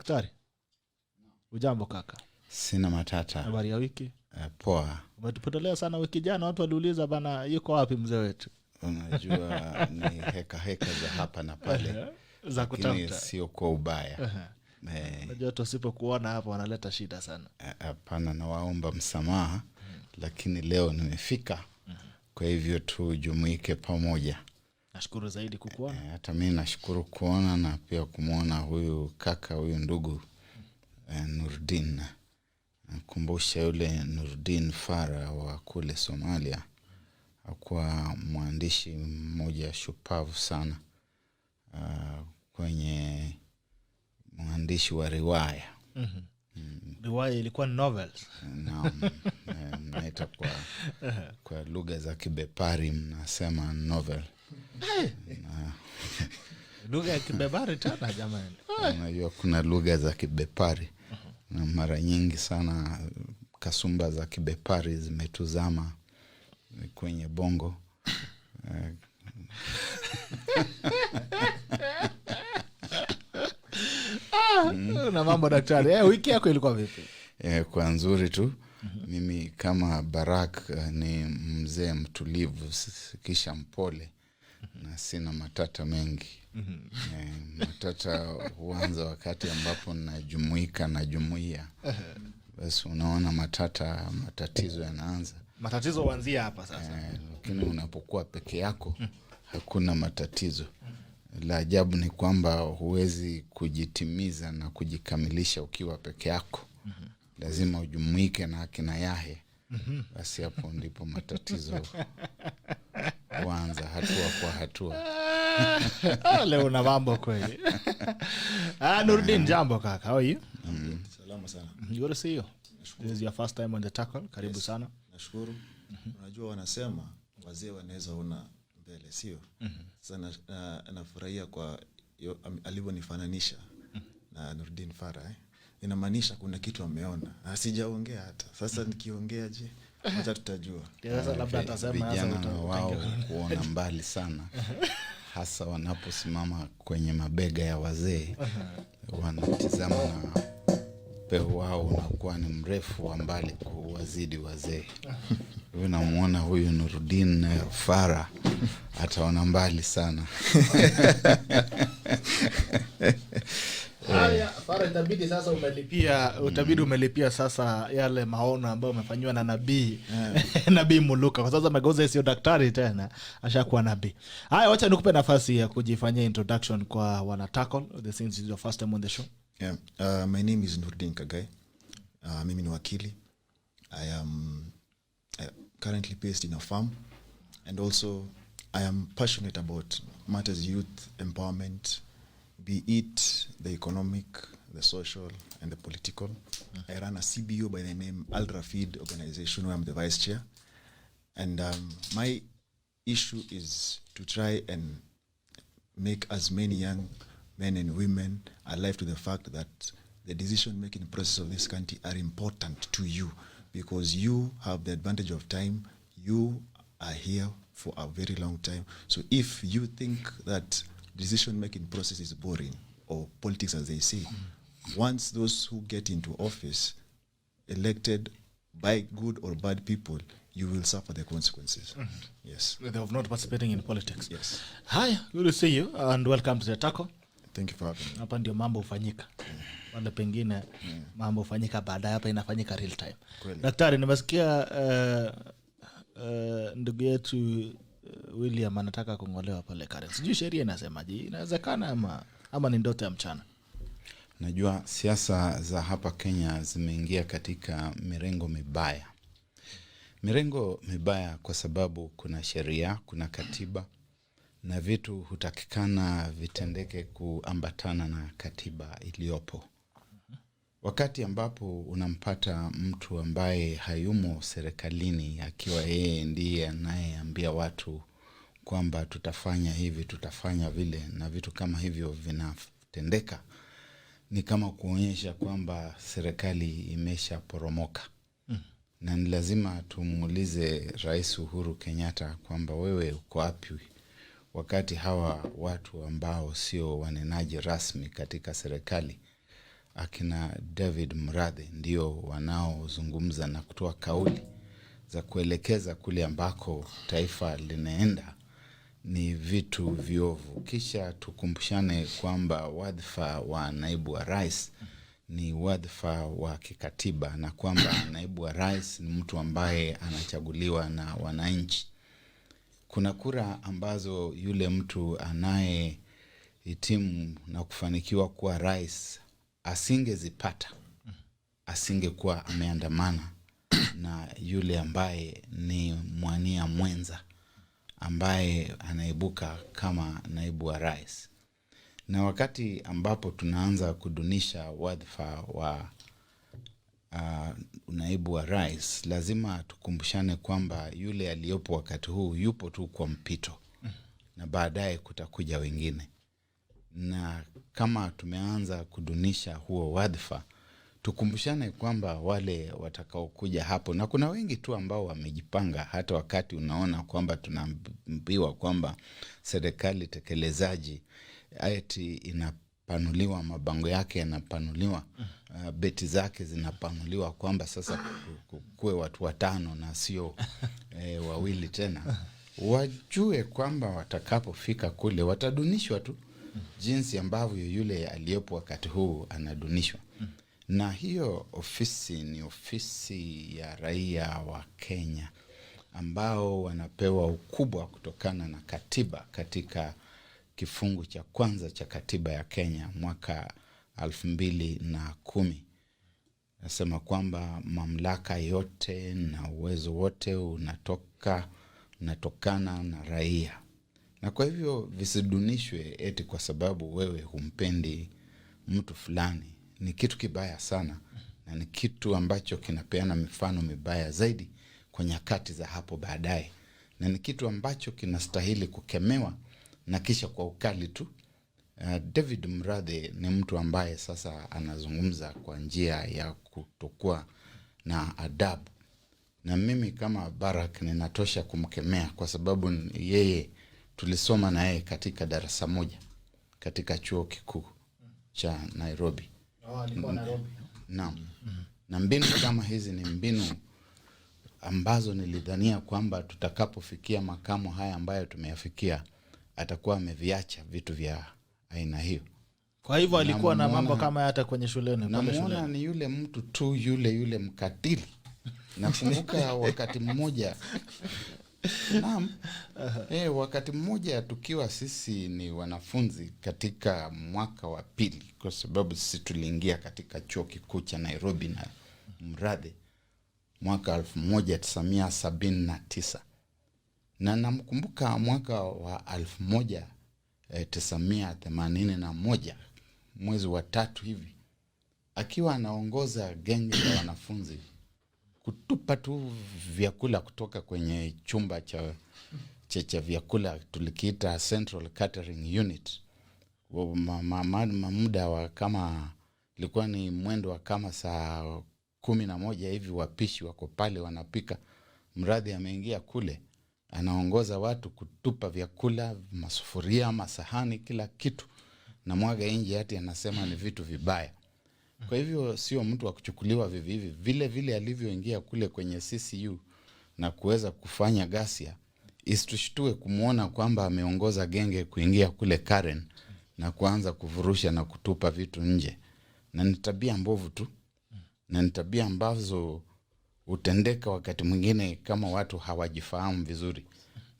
Daktari, ujambo kaka? Sina matata. Habari ya wiki? Poa. Umetupotelea sana wiki jana, watu waliuliza bana yuko wapi mzee wetu? Unajua ni heka za hapa na pale. Za kutafuta. Sio kwa ubaya. Unajua tusipokuona hapa wanaleta shida sana. Hapana, na waomba msamaha, lakini leo nimefika. Kwa hivyo tujumuike pamoja. Nashukuru zaidi kukuona. Hata mimi nashukuru kuona na pia kumuona huyu kaka, huyu ndugu Noordean. Nakumbusha yule Noordean Farah wa kule Somalia. Hakuwa mwandishi mmoja shupavu sana. Kwenye mwandishi wa riwaya. Riwaya ilikuwa novels. Naam. Naita kwa lugha za Kibepari mnasema novel. Lugha ya Kibepari tena jamani. Unajua kuna lugha za Kibepari. Na mara nyingi sana kasumba za Kibepari zimetuzama kwenye bongo. Na mambo daktari. Wiki yako ilikuwa vipi? Kwa nzuri tu. Mimi kama Barrack ni mzee mtulivu, kisha mpole, na sina matata mengi. Matata huanza wakati ambapo najumuika na jumuiya. Basi unaona matatizo yanaanza. Matatizo huanzia hapa sasa. Lakini unapokuwa peke yako hakuna matatizo. La ajabu ni kwamba huwezi kujitimiza na kujikamilisha ukiwa peke yako. Lazima ujumuike na akina yahe. Basi hapo ndipo matatizo huanza hatua kwa hatua. Leo una mambo kweli. Noordean, jambo kaka. How are you? Salama sana. Good to see you. This is your first time on the tackle. Karibu sana. Nashukuru. Unajua wanasema wazee wanaweza ona mbele, sio? Sasa nafurahia kwa alivyonifananisha na Noordean Farah. Inamaanisha kuna kitu ameona. Sijaongea hata. Sasa nikiongea je? Hata tutajua. Sasa labda atasema vijana wao kuona mbali sana. Hasa wanaposimama kwenye mabega ya wazee. Wanatizama na upeo wao unakuwa ni mrefu wa mbali kuwazidi wazee. Unamuona huyu Noordean Farah ataona mbali sana. Farah, itabidi sasa umelipia sasa yale maono ambayo umefanywa na nabii. Nabii Muluka. Kwa sasa amegeuza sio daktari tena, ashakuwa nabii. Haya, wacha nikupe nafasi ya kujifanyia introduction kwa wana tackle. This is your first time on the show. Yeah. My name is NOORDEAN KHAGAI. Mimi ni wakili. I am currently based in a farm, and also I am passionate about matters youth empowerment, be it the economic, the social, and the political. I run a CBO by the name Al Rafid organization, where I'm the vice chair. And my issue is to try and make as many young men and women alive to the fact that the decision-making process of this country are important to you, because you have the advantage of time. You are here for a very long time. So if you think that decision-making process is boring, or politics as they say, once those who get into office, elected by good or bad people, you will suffer the consequences. Yes. They have not participating in politics. Yes. Hi, good to see you and welcome to the tackle. Thank you for having me. Hapa ndio mambo hufanyika. Wale pengine mambo hufanyika baadaye, hapa inafanyika real time. Kweli. Daktari, nimesikia ndugu yetu William anataka kungolewa pale Karen. Sijui sheria inasemaje? Inawezekana ama ni ndoto ya mchana? Najua siasa za hapa Kenya zimeingia katika mirengo mibaya. Mirengo mibaya kwa sababu kuna sheria, kuna katiba, na vitu hutakikana vitendeke kuambatana na katiba iliyopo. Wakati ambapo unampata mtu ambaye hayumo serikalini akiwa yeye ndiye anayeambia watu kwamba tutafanya hivi, tutafanya vile, na vitu kama hivyo vinatendeka, ni kama kuonyesha kwamba serikali imeshaporomoka. Na ni lazima tumuulize Rais Uhuru Kenyatta kwamba wewe uko wapi wakati hawa watu ambao sio wanenaji rasmi katika serikali akina David Mradhi ndio wanaozungumza na kutoa kauli za kuelekeza kule ambako taifa linaenda ni vitu viovu. Kisha tukumbushane kwamba wadhifa wa naibu wa rais ni wadhifa wa kikatiba, na kwamba naibu wa rais ni mtu ambaye anachaguliwa na wananchi. Kuna kura ambazo yule mtu anayehitimu na kufanikiwa kuwa rais asingezipata, asingekuwa ameandamana na yule ambaye ni mwania mwenza ambaye anaibuka kama naibu wa rais. Na wakati ambapo tunaanza kudunisha wadhifa wa naibu wa rais, lazima tukumbushane kwamba yule aliyopo wakati huu yupo tu kwa mpito, na baadaye kutakuja wengine. Na kama tumeanza kudunisha huo wadhifa, tukumbushane kwamba wale watakaokuja hapo, na kuna wengi tu ambao wamejipanga. Hata wakati unaona kwamba tunaambiwa kwamba serikali tekelezaji eti inapanuliwa, mabango yake yanapanuliwa, beti zake zinapanuliwa, kwamba sasa kuwe watu 5 na sio wawili tena. Wajue kwamba watakapofika kule watadunishwa tu jinsi ambavyo yule aliyepo wakati huu anadunishwa. Na hiyo ofisi ni ofisi ya raia wa Kenya ambao wanapewa ukubwa kutokana na katiba. Katika kifungu cha kwanza cha katiba ya Kenya mwaka 2010 nasema kwamba mamlaka yote na uwezo wote unatokana na raia. Na kwa hivyo visidunishwe eti kwa sababu wewe humpendi mtu fulani. Ni kitu kibaya sana, na ni kitu ambacho kinapeana mifano mibaya zaidi kwa nyakati za hapo baadaye, na ni kitu ambacho kinastahili kukemewa na kisha kwa ukali tu. David Mradhi ni mtu ambaye sasa anazungumza kwa njia ya kutokuwa na adabu, na mimi kama Barrack ninatosha kumkemea kwa sababu yeye tulisoma na yeye katika darasa moja katika chuo kikuu cha Nairobi. Alikuwa Nairobi. Naam. Na mbinu kama hizi ni mbinu ambazo nilidhania kwamba tutakapofikia makamo haya ambayo tumeyafikia atakuwa ameviacha vitu vya aina hiyo. Kwa hivyo alikuwa na mambo kama hata kwenye shuleni. Namuona ni yule mtu tu yule mkatili. Nakumbuka wakati mmoja naam, wakati mmoja tukiwa sisi ni wanafunzi katika mwaka wa pili, kwa sababu sisi tuliingia katika chuo kikuu cha Nairobi na Mradhi mwaka 1979. Na namkumbuka mwaka wa 1981 mwezi wa 3 hivi, akiwa anaongoza genge la wanafunzi kutupa tu vyakula kutoka kwenye chumba cha vyakula tulikiita Central Catering Unit. Muda wa kama ilikuwa ni mwendo wa kama saa 11 hivi, wapishi wako pale wanapika. Mradhi ameingia kule, anaongoza watu kutupa vyakula, masufuria, masahani, kila kitu, na mwaga nje, hati anasema ni vitu vibaya. Kwa hivyo sio mtu wa kuchukuliwa vivi. Vile vile alivyoingia kule kwenye CCU na kuweza kufanya ghasia, istushtue kumuona kwamba ameongoza genge kuingia kule Karen na kuanza kuvurusha na kutupa vitu nje. Na ni tabia mbovu tu, na ni tabia ambazo utendeka wakati mwingine kama watu hawajifahamu vizuri.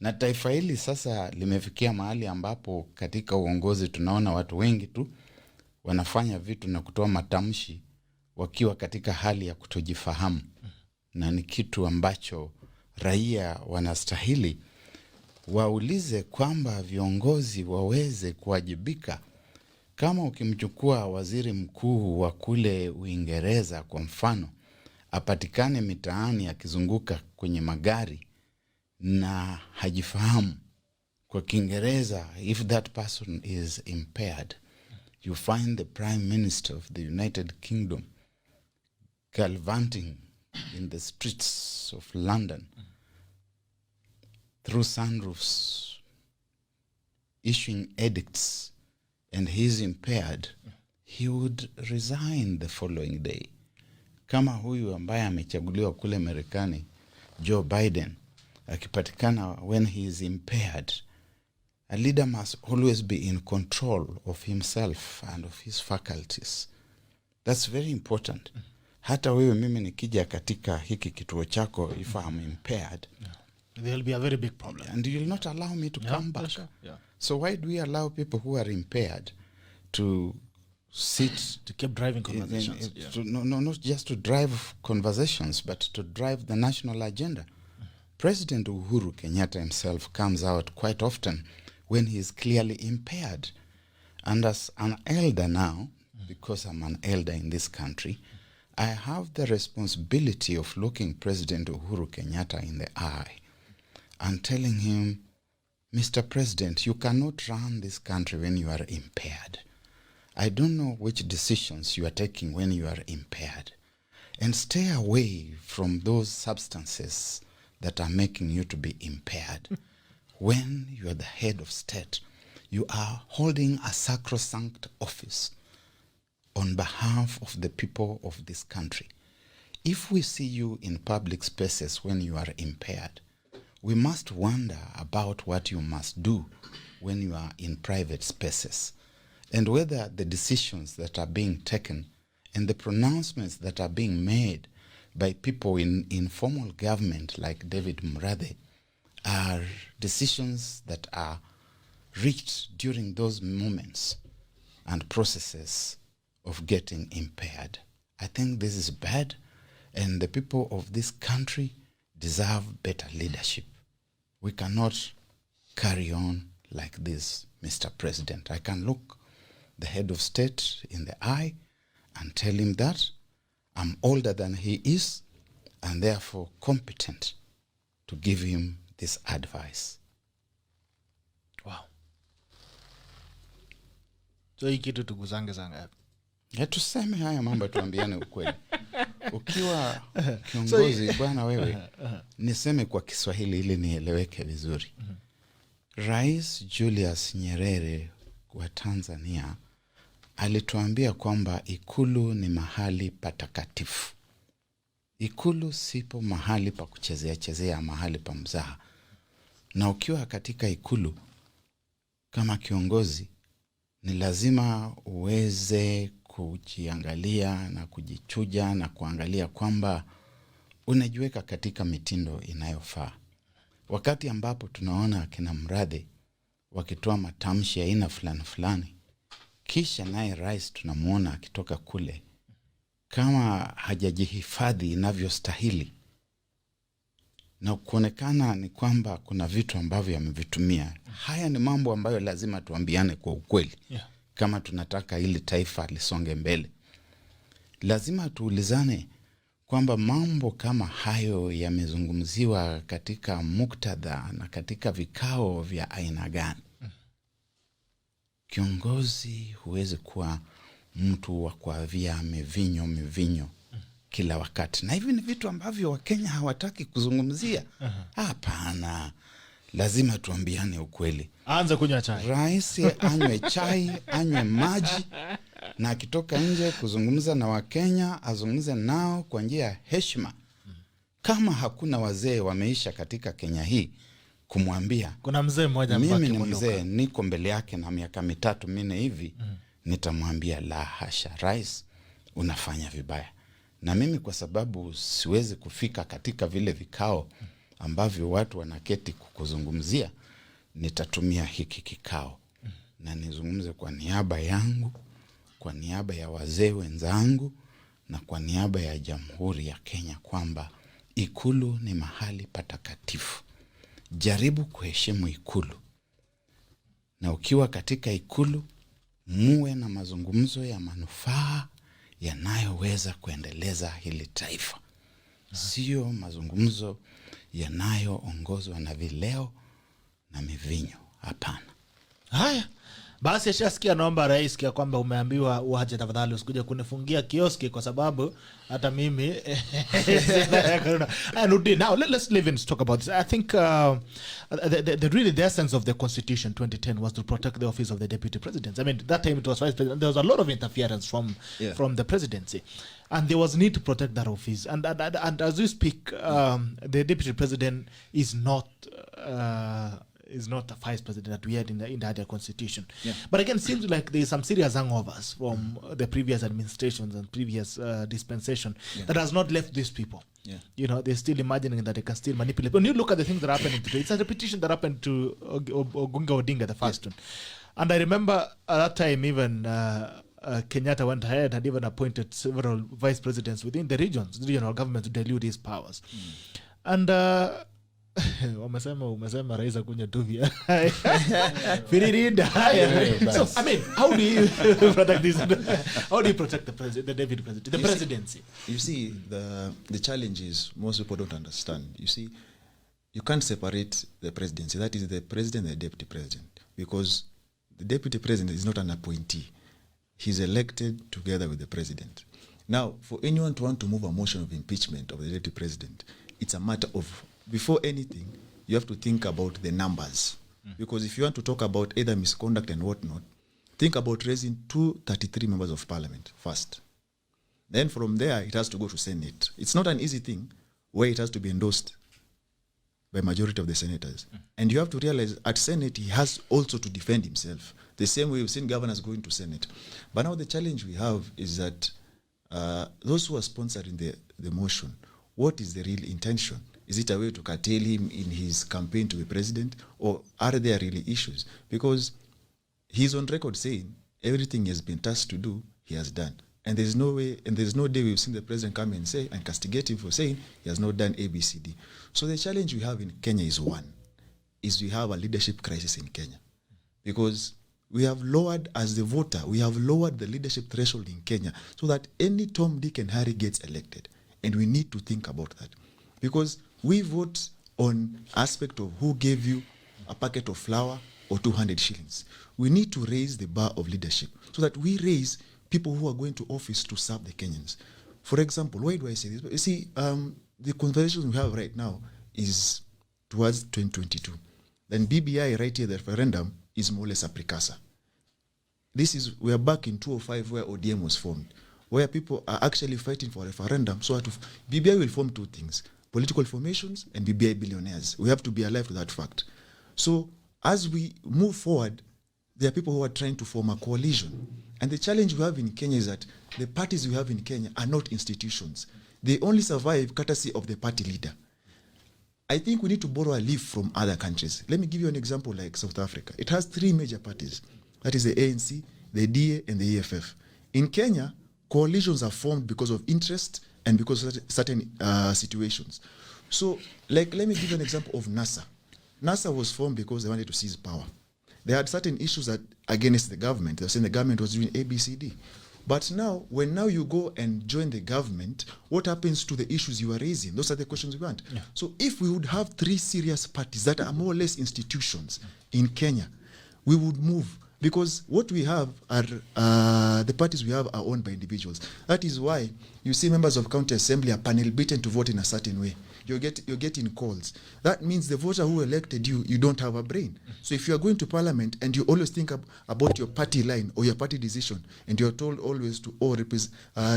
Na taifa hili sasa limefikia mahali ambapo katika uongozi tunaona watu wengi tu wanafanya vitu na kutoa matamshi wakiwa katika hali ya kutojifahamu. Na ni kitu ambacho raia wanastahili waulize kwamba viongozi waweze kuwajibika. Kama ukimchukua waziri mkuu wa kule Uingereza kwa mfano, apatikane mitaani akizunguka kwenye magari na hajifahamu kwa Kiingereza, if that person is impaired, you find the Prime Minister of the United Kingdom gallivanting in the streets of London through sunroofs, issuing edicts, and he's impaired. he would resign the following day. Kama huyu ambaye amechaguliwa kule Marekani, Joe Biden, akipatikana when he is impaired, a leader must always be in control of himself and of his faculties. That's very important. Hata wewe mimi nikija katika hiki kituo chako, if I'm impaired, there will be a very big problem. And you will not allow me to come back. Sure. Yeah. So why do we allow people who are impaired to sit... To keep driving conversations. Not just to drive conversations, but to drive the national agenda. President Uhuru Kenyatta himself comes out quite often when he is clearly impaired. And as an elder now, because I'm an elder in this country, I have the responsibility of looking President Uhuru Kenyatta in the eye and telling him, Mr. President, you cannot run this country when you are impaired. I don't know which decisions you are taking when you are impaired. And stay away from those substances that are making you to be impaired. When you are the head of state, you are holding a sacrosanct office on behalf of the people of this country. If we see you in public spaces when you are impaired, we must wonder about what you must do when you are in private spaces, and whether the decisions that are being taken and the pronouncements that are being made by people in informal government like David Murathe are decisions that are reached during those moments and processes of getting impaired. I think this is bad, and the people of this country deserve better leadership. We cannot carry on like this, Mr. President. I can look the head of state in the eye and tell him that I'm older than he is and therefore competent to give him this advice. Wow. So hii kitu tuguzange zanga. Tuseme haya mambo, tuambiane ukweli. Ukiwa kiongozi bwana wewe, niseme kwa Kiswahili ili nieleweke vizuri. Rais Julius Nyerere wa Tanzania alituambia kwamba Ikulu ni mahali patakatifu. Ikulu sipo mahali pa kuchezea mahali pa mzaha. Na ukiwa katika Ikulu kama kiongozi, ni lazima uweze kujiangalia na kujichuja na kuangalia kwamba unajiweka katika mitindo inayofaa. Wakati ambapo tunaona kina Murathe wakitoa matamshi ya aina fulani fulani, kisha naye rais tunamuona akitoka kule kama hajajihifadhi inavyostahili, na kuonekana ni kwamba kuna vitu ambavyo amevitumia. Haya ni mambo ambayo lazima tuambiane kwa ukweli. Yeah. Kama tunataka ili taifa lisonge mbele, lazima tuulizane kwamba mambo kama hayo yamezungumziwa katika muktadha na katika vikao vya aina gani. Kiongozi huwezi kuwa mtu wa kuavia mivinyo kila wakati. Na hivi ni vitu ambavyo Wakenya hawataki kuzungumzia. Hapana. Lazima tuambiane ukweli. Anza kunywa chai. Rais anywe chai, anywe maji, na akitoka nje kuzungumza na Wakenya, azungumze nao kwa njia ya heshima. Kama hakuna wazee wameisha katika Kenya hii kumwambia, kuna mzee mmoja mimi ni mzee, niko mbele yake na miaka 3-4 hivi, nitamwambia la hasha, rais unafanya vibaya. Na mimi kwa sababu siwezi kufika katika vile vikao ambavyo watu wanaketi kukuzungumzia, nitatumia hiki kikao na nizungumze kwa niaba yangu, kwa niaba ya wazee wenzangu, na kwa niaba ya Jamhuri ya Kenya kwamba Ikulu ni mahali patakatifu. Jaribu kuheshimu Ikulu. Na ukiwa katika Ikulu, muwe na mazungumzo ya manufaa yanayoweza kuendeleza hili taifa. Sio mazungumzo yanayoongozwa na vileo na mivinyo. Hapana. Haya basi, ashasikia. Naomba rais kia kwamba umeambiwa uache tafadhali, usikuje kunifungia kioski kwa sababu hata mimi now let's live and talk about this. I think the really the essence of the constitution 2010 was to protect the office of the deputy president. I mean, that time it was vice president. There was a lot of interference from the presidency, and there was need to protect that office. And as we speak, the deputy president is not a vice president that we had in the other constitution. Yeah. But again, it seems like there is some serious hangovers from the previous administrations and previous dispensation that has not left these people. Yeah. You know, they're still imagining that they can still manipulate. When you look at the things that are happening today, it's a repetition that happened to Ogunga Odinga, the first one. And I remember at that time even Kenyatta went ahead and even appointed several vice presidents within the regional government to dilute his powers. And umesema rais akunya tuvia firirinda. So I mean, how do you protect this? How do you protect the deputy president, the presidency? You see, the challenge is most people don't understand. You see, you can't separate the presidency. That is the president and the deputy president, because the deputy president is not an appointee. He's elected together with the president. Now, for anyone to want to move a motion of impeachment of the deputy president, it's a matter of, before anything, you have to think about the numbers. Because if you want to talk about either misconduct and whatnot, think about raising 233 members of parliament first. Then from there, it has to go to Senate. It's not an easy thing where it has to be endorsed by majority of the senators. And you have to realize at Senate, he has also to defend himself. The same way we've seen governors going to Senate. But now the challenge we have is that those who are sponsoring the motion, what is the real intention? Is it a way to curtail him in his campaign to be president, or are there really issues? Because he's on record saying everything he has been tasked to do, he has done. And there's no way, and there's no day we've seen the president come and say and castigate him for saying he has not done ABCD. So the challenge we have in Kenya is we have a leadership crisis in Kenya. Because we have lowered, as the voter, we have lowered the leadership threshold in Kenya so that any Tom, Dick, and Harry gets elected. And we need to think about that. Because we vote on aspect of who gave you a packet of flour or 200 shillings. We need to raise the bar of leadership so that we raise people who are going to office to serve the Kenyans. For example, why do I say this? You see, the conversation we have right now is towards 2022. Then BBI right here, the referendum, is more or less a precursor. We are back in 2005 where ODM was formed, where people are actually fighting for a referendum. So BBI will form two things: political formations and BBI billionaires. We have to be alive to that fact. So as we move forward, there are people who are trying to form a coalition. And the challenge we have in Kenya is that the parties we have in Kenya are not institutions. They only survive courtesy of the party leader. I think we need to borrow a leaf from other countries. Let me give you an example like South Africa. It has three major parties. That is the ANC, the DA, and the EFF. In Kenya, coalitions are formed because of interest and because of certain situations. So, like, let me give you an example of NASA. NASA was formed because they wanted to seize power. They had certain issues that against the government. They were saying the government was doing ABCD. But now, when you go and join the government, what happens to the issues you are raising? Those are the questions we want. Yeah. So if we would have three serious parties that are more or less institutions in Kenya, we would move. Because what we have are, the parties we have are owned by individuals. That is why you see members of county assembly are panel beaten to vote in a certain way. You're getting calls. That means the voter who elected you don't have a brain. So if you're going to parliament and you always think about your party line or your party decision, and you're told always to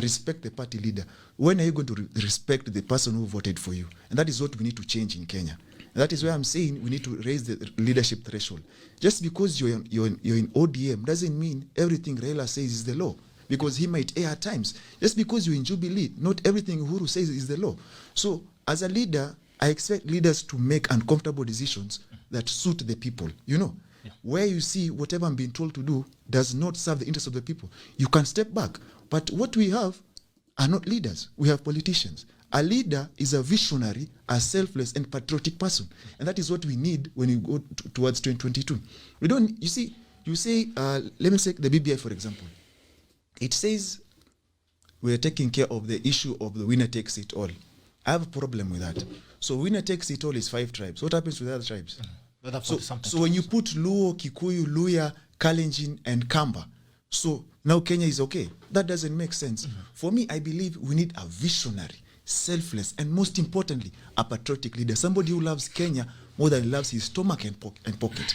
respect the party leader, when are you going to respect the person who voted for you? And that is what we need to change in Kenya. And that is why I'm saying we need to raise the leadership threshold. Just because you're in ODM doesn't mean everything Raila says is the law, because he might err at times. Just because you're in Jubilee, not everything Uhuru says is the law. So as a leader, I expect leaders to make uncomfortable decisions that suit the people. You know, where you see whatever I'm being told to do does not serve the interests of the people, you can step back. But what we have are not leaders. We have politicians. A leader is a visionary, a selfless and patriotic person. And that is what we need when you go towards 2022. We don't, you say, let me take the BBI, for example. It says we're taking care of the issue of the winner takes it all. I have a problem with that. So winner takes it all is 5 tribes. What happens with the other tribes? Whether So, 40-something so when you put Luo, Kikuyu, Luya, Kalenjin, and Kamba, so now Kenya is okay. That doesn't make sense. For me, I believe we need a visionary, selfless, and most importantly, a patriotic leader. Somebody who loves Kenya more than he loves his stomach and pocket.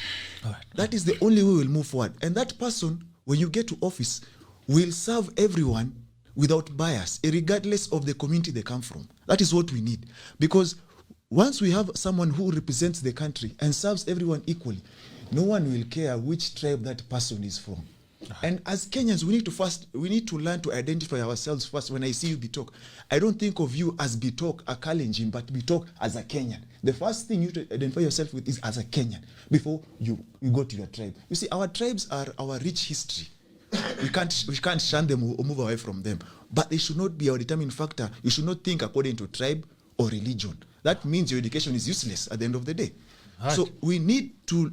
That is the only way we'll move forward. And that person, when you get to office, will serve everyone without bias, regardless of the community they come from. That is what we need. Because once we have someone who represents the country and serves everyone equally, no one will care which tribe that person is from. And as Kenyans, we need to learn to identify ourselves first. When I see you Bitok, I don't think of you as Bitok, a Kalenjin, but Bitok as a Kenyan. The first thing you to identify yourself with is as a Kenyan before you go to your tribe. You see, our tribes are our rich history. We can't shun them or move away from them. But they should not be our determining factor. You should not think according to tribe or religion. That means your education is useless at the end of the day. Right. So we need to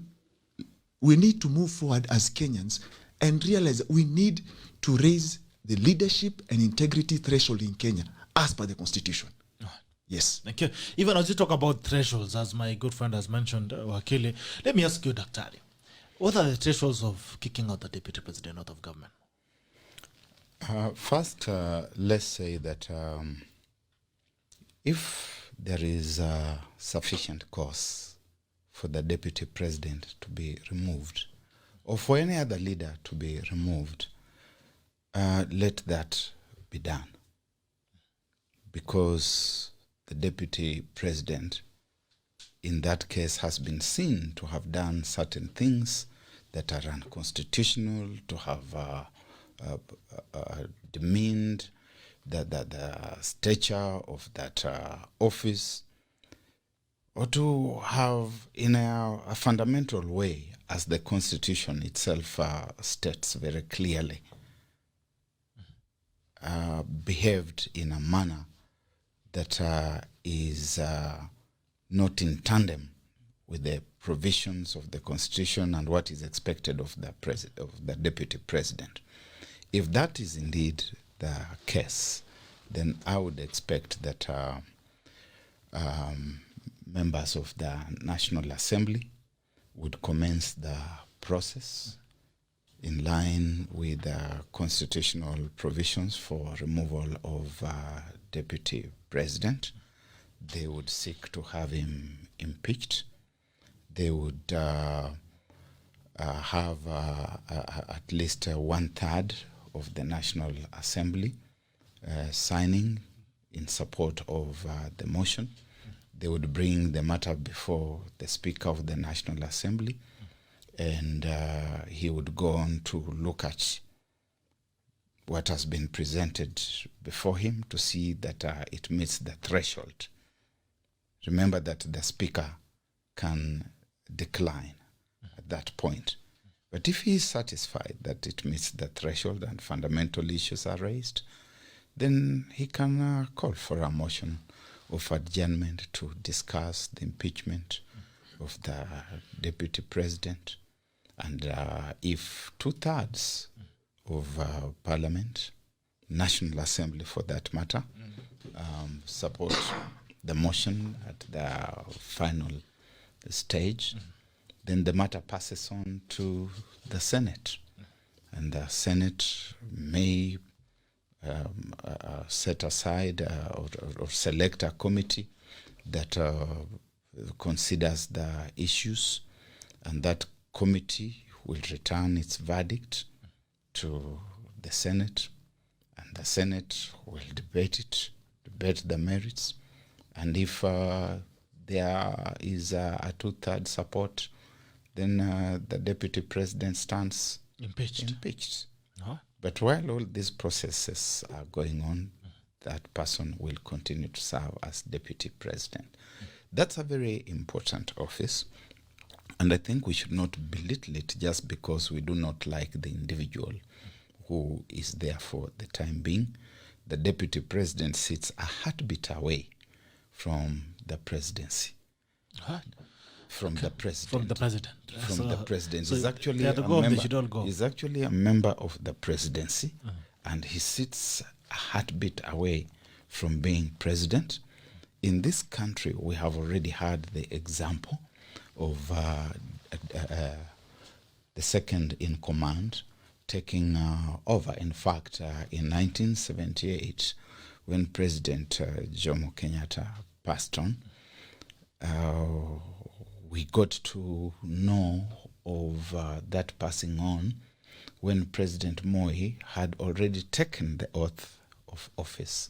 move forward as Kenyans and realize that we need to raise the leadership and integrity threshold in Kenya as per the constitution. Yes. Thank you. Even as you talk about thresholds, as my good friend has mentioned, Wakili, let me ask you, Daktari, what are the thresholds of kicking out the deputy president out of government? First, let's say that if there is sufficient cause for the deputy president to be removed, or for any other leader to be removed, let that be done. Because the deputy president, in that case, has been seen to have done certain things that are unconstitutional, to have demeaned the stature of that office, or to have, in a fundamental way, as the Constitution itself states very clearly, behaved in a manner that is not in tandem with the provisions of the Constitution and what is expected of the deputy president. If that is indeed the case, then I would expect that members of the National Assembly would commence the process in line with the constitutional provisions for removal of deputy president. They would seek to have him impeached. They would have at least 1/3 of the National Assembly signing in support of the motion. They would bring the matter before the Speaker of the National Assembly, and he would go on to look at what has been presented before him to see that it meets the threshold. Remember that the Speaker can decline at that point. But if he is satisfied that it meets the threshold and fundamental issues are raised, then he can call for a motion of adjournment to discuss the impeachment of the deputy president. And if 2/3 of Parliament, National Assembly for that matter, support the motion at the final stage, then the matter passes on to the Senate. And the Senate may set aside or select a committee that considers the issues, and that committee will return its verdict to the Senate, and the Senate will debate the merits, and if there is a 2/3 support, then the deputy president stands impeached. But while all these processes are going on, that person will continue to serve as deputy president. That's a very important office, and I think we should not belittle it just because we do not like the individual who is there for the time being. The deputy president sits a heartbeat away from the presidency. What? From the president. From the president. So he's actually a member of the presidency, and he sits a heartbeat away from being president. In this country, we have already had the example of the second in command taking over. In fact, in 1978, when President Jomo Kenyatta passed on, we got to know of that passing on when President Moi had already taken the oath of office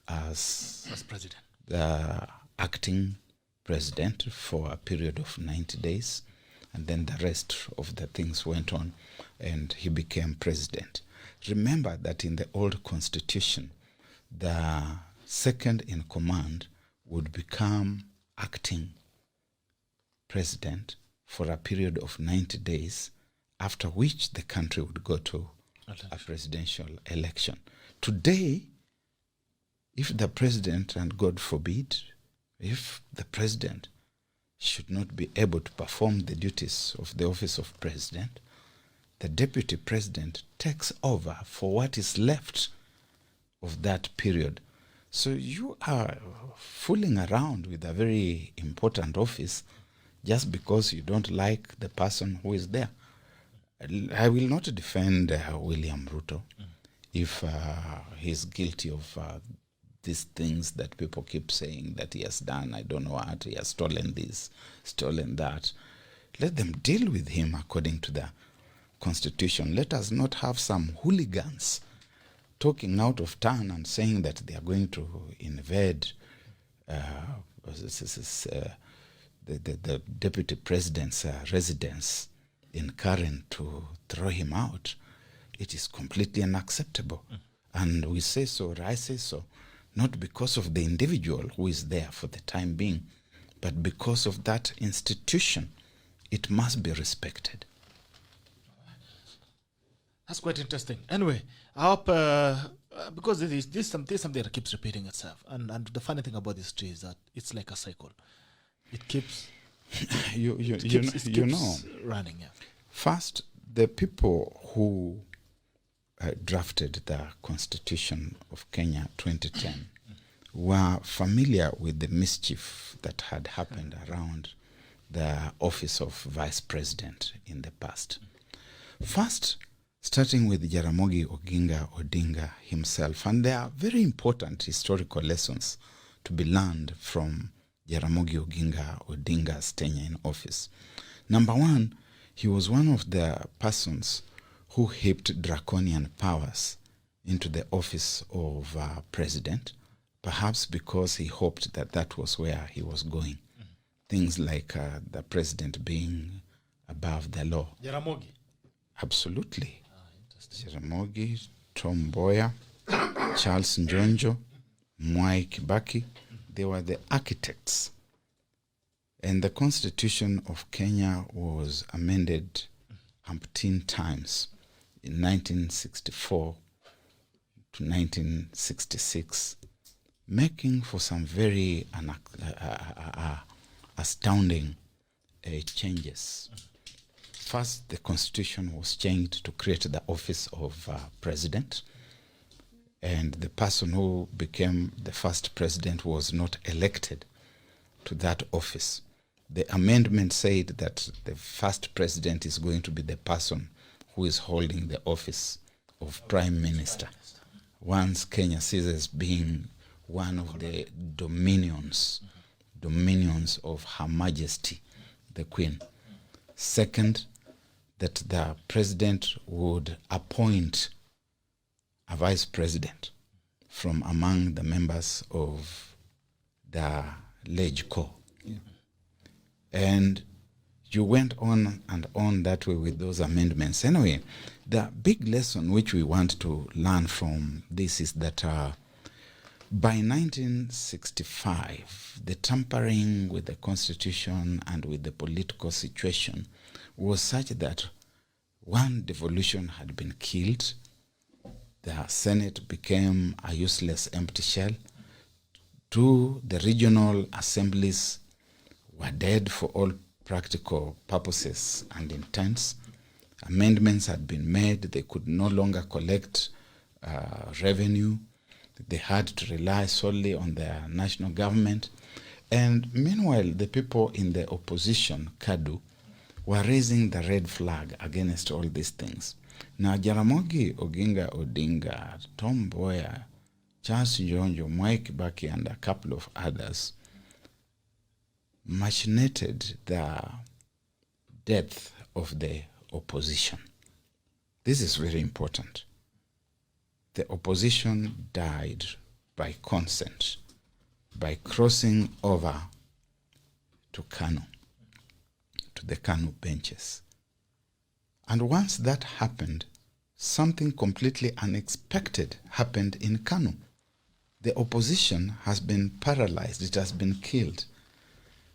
as president, the acting president for a period of 90 days. And then the rest of the things went on and he became president. Remember that in the old constitution, the second in command would become acting president for a period of 90 days, after which the country would go to a presidential election. Today, if the president, and God forbid, if the president should not be able to perform the duties of the office of president, the deputy president takes over for what is left of that period. So you are fooling around with a very important office just because you don't like the person who is there. I will not defend William Ruto if he's guilty of these things that people keep saying that he has done. I don't know what, he has stolen this, stolen that. Let them deal with him according to the constitution. Let us not have some hooligans talking out of turn and saying that they are going to invade the deputy president's residence in Karen to throw him out. It is completely unacceptable. And we say so, or I say so, not because of the individual who is there for the time being, but because of that institution. It must be respected. That's quite interesting. Anyway, I hope, because this is something that keeps repeating itself. And the funny thing about this tree is that it's like a cycle. It keeps... you know, running. Yeah. First, the people who drafted the Constitution of Kenya 2010 were familiar with the mischief that had happened around the office of vice president in the past. First, starting with Jaramogi Oginga Odinga himself, and there are very important historical lessons to be learned from Jaramogi Oginga Odinga's tenure in office. Number one, he was one of the persons who heaped draconian powers into the office of president, perhaps because he hoped that that was where he was going. Things like the president being above the law. Jaramogi? Absolutely. Jaramogi, Tom Mboya, Charles Njonjo, Mwai Kibaki, they were the architects. And the Constitution of Kenya was amended umpteen times in 1964 to 1966, making for some very astounding changes. First, the Constitution was changed to create the office of president, and the person who became the first president was not elected to that office. The amendment said that the first president is going to be the person who is holding the office of prime minister, once Kenya ceases being one of the dominions of Her Majesty, the Queen. Second, that the president would appoint a vice president from among the members of the LegCo. Yeah. And you went on and on that way with those amendments. Anyway, the big lesson which we want to learn from this is that by 1965, the tampering with the constitution and with the political situation was such that one, devolution had been killed. The Senate became a useless empty shell. Two, the regional assemblies were dead for all practical purposes and intents. Amendments had been made. They could no longer collect revenue. They had to rely solely on the national government. And meanwhile, the people in the opposition, KADU, were raising the red flag against all these things. Now, Jaramogi Oginga Odinga, Tom Mboya, Charles Njonjo, Mwai Kibaki, and a couple of others machinated the death of the opposition. This is very important. The opposition died by consent, by crossing over to Kanu, to the Kanu benches. And once that happened, something completely unexpected happened in Kanu. The opposition has been paralyzed, it has been killed.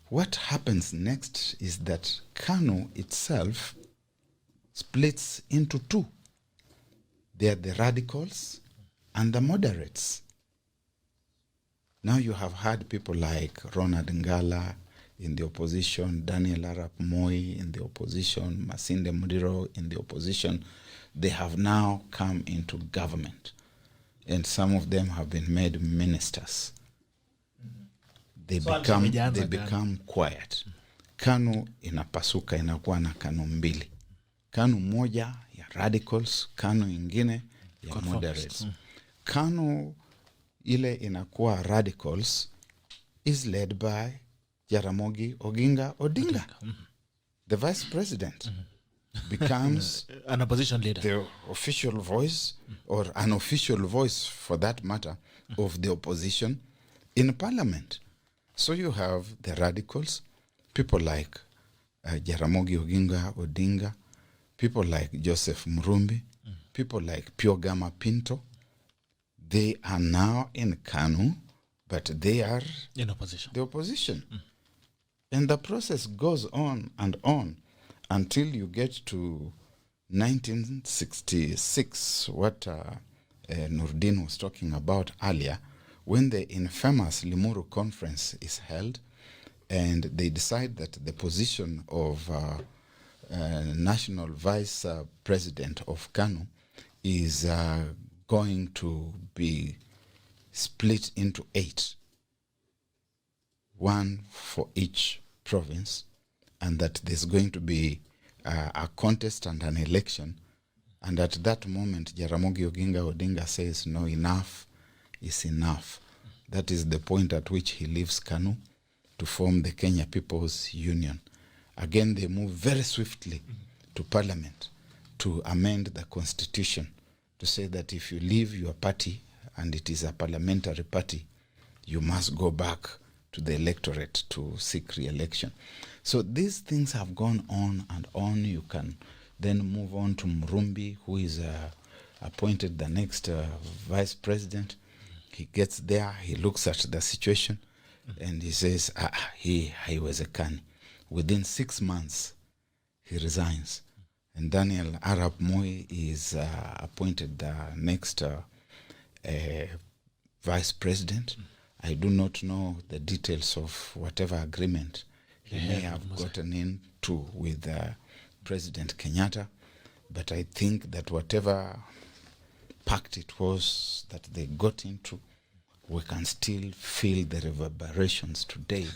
What happens next is that Kanu itself splits into two. They are the radicals and the moderates. Now you have had people like Ronald Ngala in the opposition, Daniel Arap Moi in the opposition, Masinde Mudiro in the opposition. They have now come into government, and some of them have been made ministers. They become quiet. Kanu inapasuka, inakuwa na Kanu mbili. Kanu moja ya radicals, Kanu ingine ya moderates. Kanu ile inakuwa radicals is led by Jaramogi Oginga Odinga. The vice president becomes an opposition leader, the official voice, or an official voice for that matter, of the opposition in parliament. So you have the radicals, people like Jaramogi Oginga Odinga, people like Joseph Murumbi, people like Piogama Pinto. They are now in Kanu, but they are in opposition. The opposition. And the process goes on and on until you get to 1966, what Noordeen was talking about earlier, when the infamous Limuru conference is held, and they decide that the position of national vice president of Kanu is going to be split into 8, one for each province, and that there's going to be a contest and an election. And at that moment, Jaramogi Oginga Odinga says, no, enough is enough. That is the point at which he leaves Kanu to form the Kenya People's Union. Again, they move very swiftly to parliament to amend the constitution to say that if you leave your party and it is a parliamentary party, you must go back to the electorate to seek re-election. So these things have gone on and on. You can then move on to Murumbi, who is appointed the next vice president. He gets there, he looks at the situation, and he says, he was a Kani. Within 6 months, he resigns. And Daniel Arap Moi is appointed the next vice president. I do not know the details of whatever agreement he may have gotten into with President Kenyatta, but I think that whatever pact it was that they got into, we can still feel the reverberations today.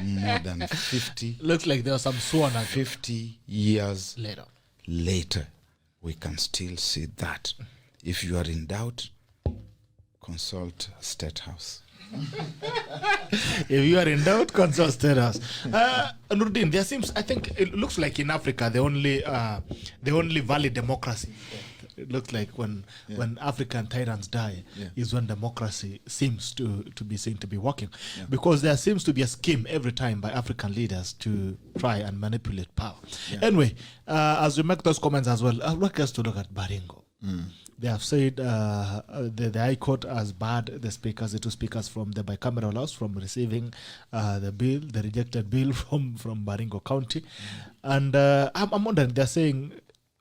More than 50. Looks like there was some sworn 50 years later, we can still see that. If you are in doubt, consult State House. If you are in doubt, consult State House. Noordeen, there seems, I think it looks like in Africa the only valid democracy. It looks like when African tyrants die is when democracy seems to be seen to be working, because there seems to be a scheme every time by African leaders to try and manipulate power. Anyway, as we make those comments as well, I'd like us to look at Baringo. They have said the High Court has barred the two speakers from the bicameral house from receiving the rejected bill from Baringo County. And I'm wondering, they're saying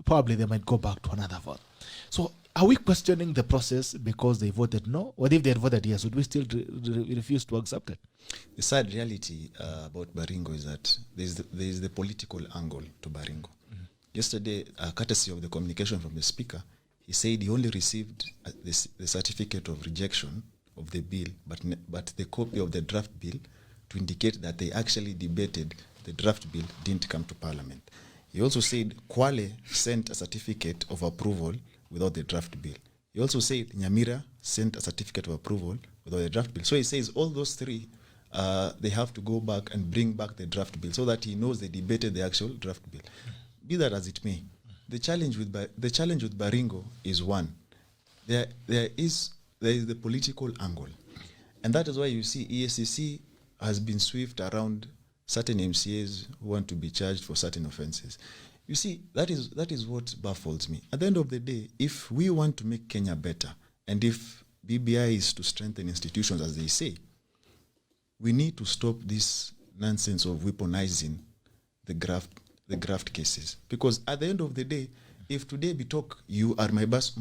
probably they might go back to another vote. So are we questioning the process because they voted no? Or if they had voted yes, would we still refuse to accept it? The sad reality about Baringo is that there is the political angle to Baringo. Yesterday, courtesy of the communication from the speaker, he said he only received the certificate of rejection of the bill, but the copy of the draft bill to indicate that they actually debated the draft bill didn't come to Parliament. He also said Kwale sent a certificate of approval without the draft bill. He also said Nyamira sent a certificate of approval without the draft bill. So he says all those three, they have to go back and bring back the draft bill so that he knows they debated the actual draft bill. Be that as it may, the challenge with Baringo is one. There is the political angle, and that is why you see EACC has been swift around certain MCAs who want to be charged for certain offenses. You see, that is what baffles me. At the end of the day, if we want to make Kenya better, and if BBI is to strengthen institutions, as they say, we need to stop this nonsense of weaponizing the graft cases. Because at the end of the day, if today we talk, you are my boss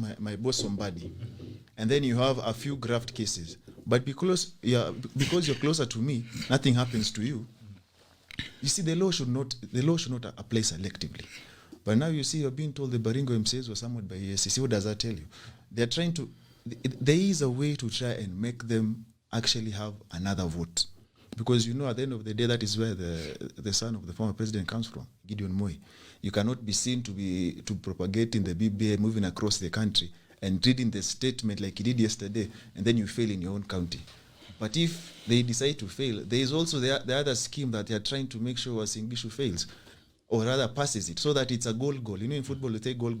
somebody, and then you have a few graft cases, but because you're closer to me, nothing happens to you. You see, the law should not apply selectively. But now you see, you're being told the Baringo MCAs were summoned by EACC. What does that tell you? They're trying to. There is a way to try and make them actually have another vote, because you know, at the end of the day, that is where the son of the former president comes from, Gideon Moi. You cannot be seen to propagate in the BBA, moving across the country and reading the statement like he did yesterday, and then you fail in your own county. But if they decide to fail, there is also the other scheme that they are trying to make sure Uasin Gishu fails, or rather passes it, so that it's a goal. You know, in football they take goal.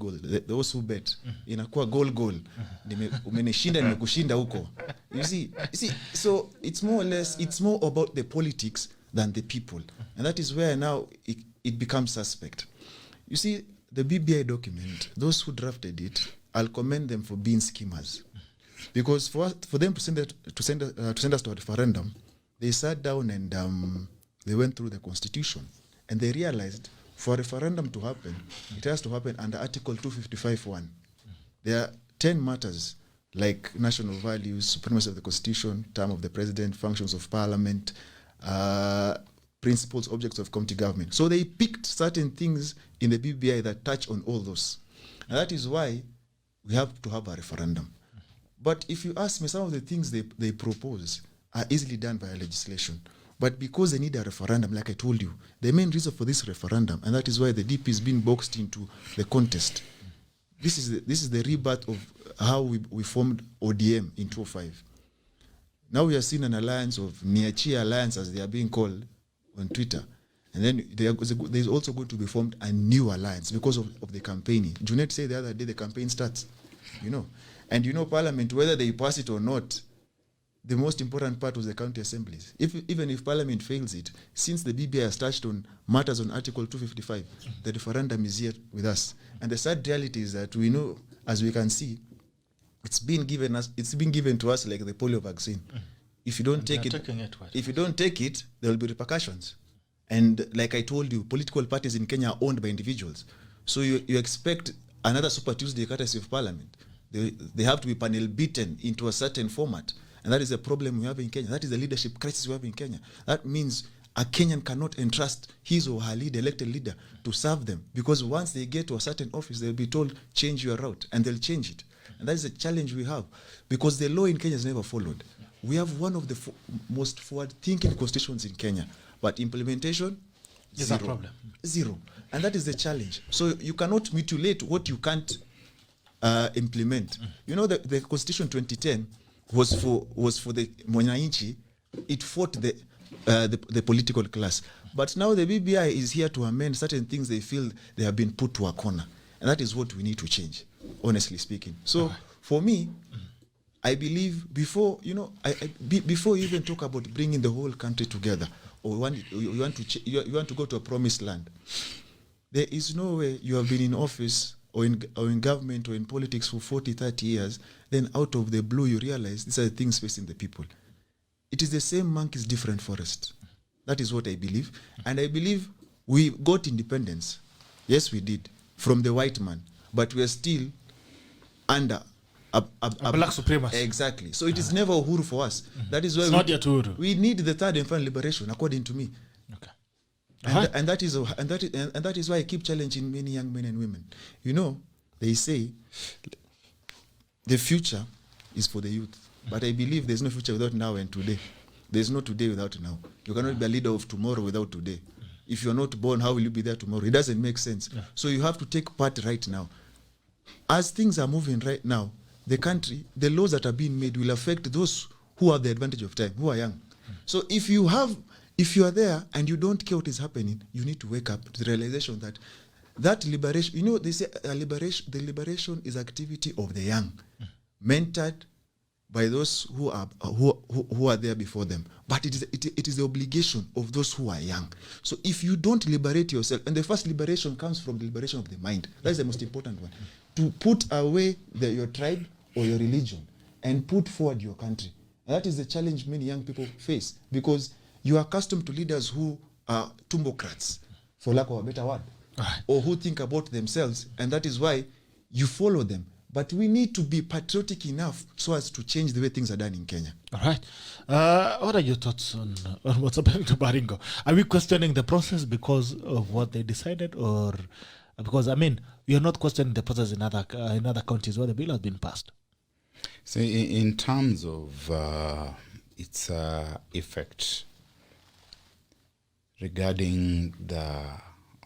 Those who bet inakuwa goal. Umenishinda nimekushinda huko. You see, so it's more or less, it's more about the politics than the people, and that is where now it becomes suspect. You see, the BBI document, those who drafted it, I'll commend them for being schemers. Because for them to send us to a referendum, they sat down and they went through the constitution, and they realized for a referendum to happen, it has to happen under Article 255(1). There are 10 matters like national values, supremacy of the constitution, term of the president, functions of parliament, principles, objects of county government. So they picked certain things in the BBI that touch on all those, and that is why we have to have a referendum. But if you ask me, some of the things they propose are easily done by legislation. But because they need a referendum, like I told you, the main reason for this referendum, and that is why the DP is being boxed into the contest. This is the rebirth of how we formed ODM in 2005. Now we are seeing an alliance of Niachia Alliance, as they are being called on Twitter. And then there's also going to be formed a new alliance because of the campaigning. Junet said the other day the campaign starts, you know. And you know, Parliament, whether they pass it or not, the most important part was the county assemblies. Even if Parliament fails it, since the BBI has touched on matters on Article 255, the referendum is here with us. And the sad reality is that we know, as we can see, it's been given to us like the polio vaccine. If you don't take it, there will be repercussions. And like I told you, political parties in Kenya are owned by individuals. So you expect another Super Tuesday courtesy of Parliament. They have to be panel beaten into a certain format. And that is a problem we have in Kenya. That is the leadership crisis we have in Kenya. That means a Kenyan cannot entrust his or her elected leader to serve them. Because once they get to a certain office, they'll be told, change your route. And they'll change it. And that is a challenge we have. Because the law in Kenya is never followed. We have one of the most forward-thinking constitutions in Kenya. But implementation, is a problem. Zero. And that is the challenge. So you cannot mutilate what you can't implement. You know, the Constitution 2010 was for the Mwananchi. It fought the political class. But now the BBI is here to amend certain things they feel they have been put to a corner. And that is what we need to change, honestly speaking. So for me, I believe before you even talk about bringing the whole country together, or you want to go to a promised land, there is no way you have been in office or in government or in politics for 40, 30 years, then out of the blue you realize these are the things facing the people. It is the same monkey's different forest. That is what I believe. And I believe we got independence. Yes, we did, from the white man. But we are still under a black supremacy. Exactly. So it is never Uhuru for us. That is why we need the third and final liberation, according to me. Okay. And that is why I keep challenging many young men and women. You know, they say the future is for the youth. But I believe there's no future without now and today. There's no today without now. You cannot be a leader of tomorrow without today. If you're not born, how will you be there tomorrow? It doesn't make sense. So you have to take part right now. As things are moving right now, the country, the laws that are being made will affect those who have the advantage of time, who are young. So if you are there and you don't care what is happening, you need to wake up to the realization that liberation, you know, they say the liberation is activity of the young, mentored by those who are there before them. But it is the obligation of those who are young. So if you don't liberate yourself, and the first liberation comes from the liberation of the mind. That's the most important one. To put away your tribe or your religion and put forward your country. And that is the challenge many young people face, because you are accustomed to leaders who are tumbocrats, for lack of a better word, or who think about themselves, and that is why you follow them. But we need to be patriotic enough so as to change the way things are done in Kenya. All right. What are your thoughts on what's happening to Baringo? Are we questioning the process because of what they decided, or because, I mean, we are not questioning the process in other counties where the bill has been passed? So in terms of its effect regarding the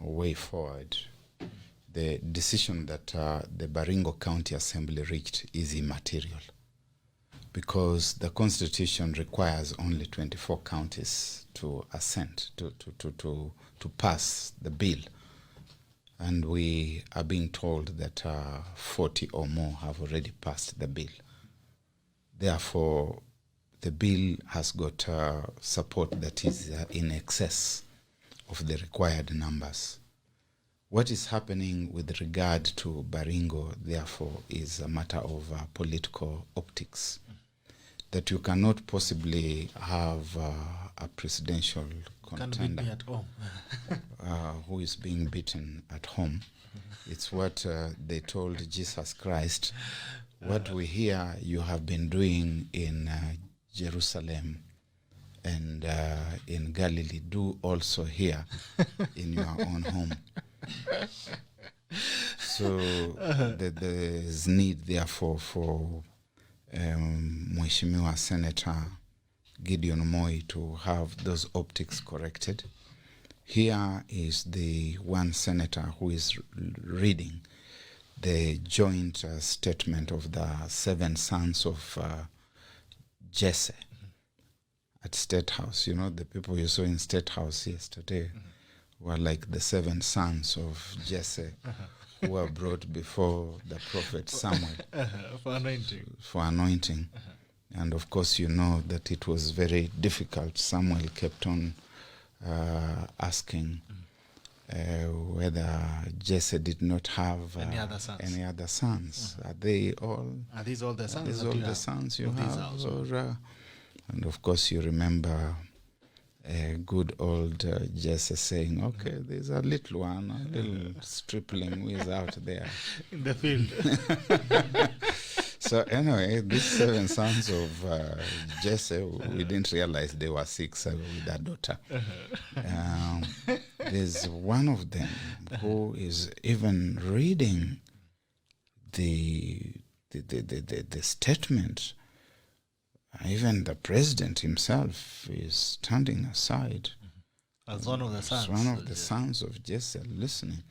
way forward, the decision that the Baringo County Assembly reached is immaterial, because the Constitution requires only 24 counties to assent, to pass the bill. And we are being told that 40 or more have already passed the bill. Therefore, the bill has got support that is in excess of the required numbers. What is happening with regard to Baringo, therefore, is a matter of political optics. That you cannot possibly have a presidential contender at home. who is being beaten at home. It's what they told Jesus Christ. What we hear you have been doing in Jerusalem and in Galilee, do also here in your own home. So there's need, therefore, for Mheshimiwa Senator Gideon Moi to have those optics corrected. Here is the one senator who is reading the joint statement of the 7 sons of Jesse at State House. You know, the people you saw in State House yesterday were like the 7 sons of Jesse who were brought before the prophet Samuel for anointing. And of course, you know that it was very difficult. Samuel kept on asking whether Jesse did not have any other sons. Are these all the sons you have? And of course, you remember good old Jesse saying, okay, there's a little one, a little stripling who is out there in the field. So anyway, these 7 sons of Jesse, we didn't realize they were 6 with a daughter. There's one of them who is even reading the statement. Even the president himself is standing aside as one of the sons. As one of the sons of Jesse, listening.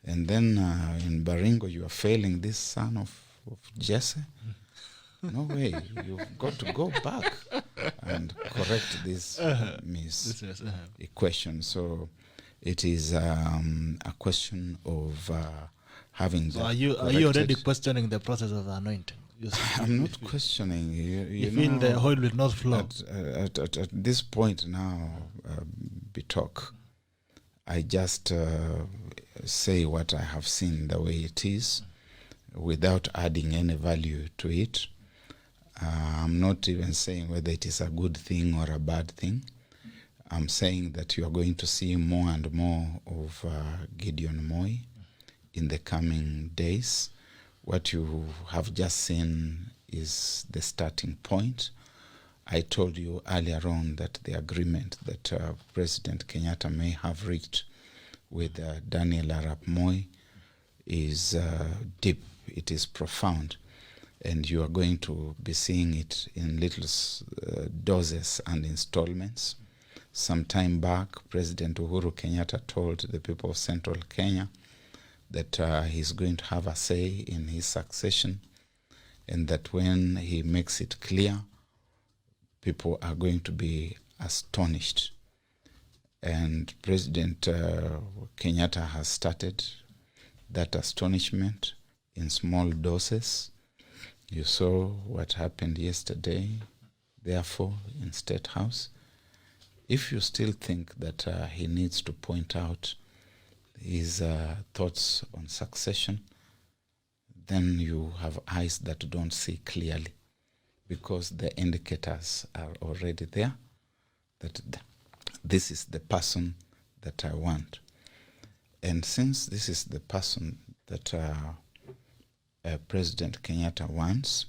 And then in Baringo, you are failing this son of Jesse? No way. You've got to go back and correct this equation. So it is a question of having so are you already questioning the process of the anointing? I'm not questioning. You feel know, the oil will not flow. At this point now, Bitok, I just say what I have seen the way it is, without adding any value to it. I'm not even saying whether it is a good thing or a bad thing. I'm saying that you are going to see more and more of Gideon Moi in the coming days. What you have just seen is the starting point. I told you earlier on that the agreement that President Kenyatta may have reached with Daniel Arap Moi is deep, it is profound. and you are going to be seeing it in little doses and installments. Some time back, President Uhuru Kenyatta told the people of Central Kenya that he's going to have a say in his succession, and that when he makes it clear, people are going to be astonished. And President Kenyatta has started that astonishment in small doses. You saw what happened yesterday, therefore, in State House. If you still think that he needs to point out his thoughts on succession, then you have eyes that don't see clearly, because the indicators are already there that this is the person that I want. And since this is the person that President Kenyatta wants,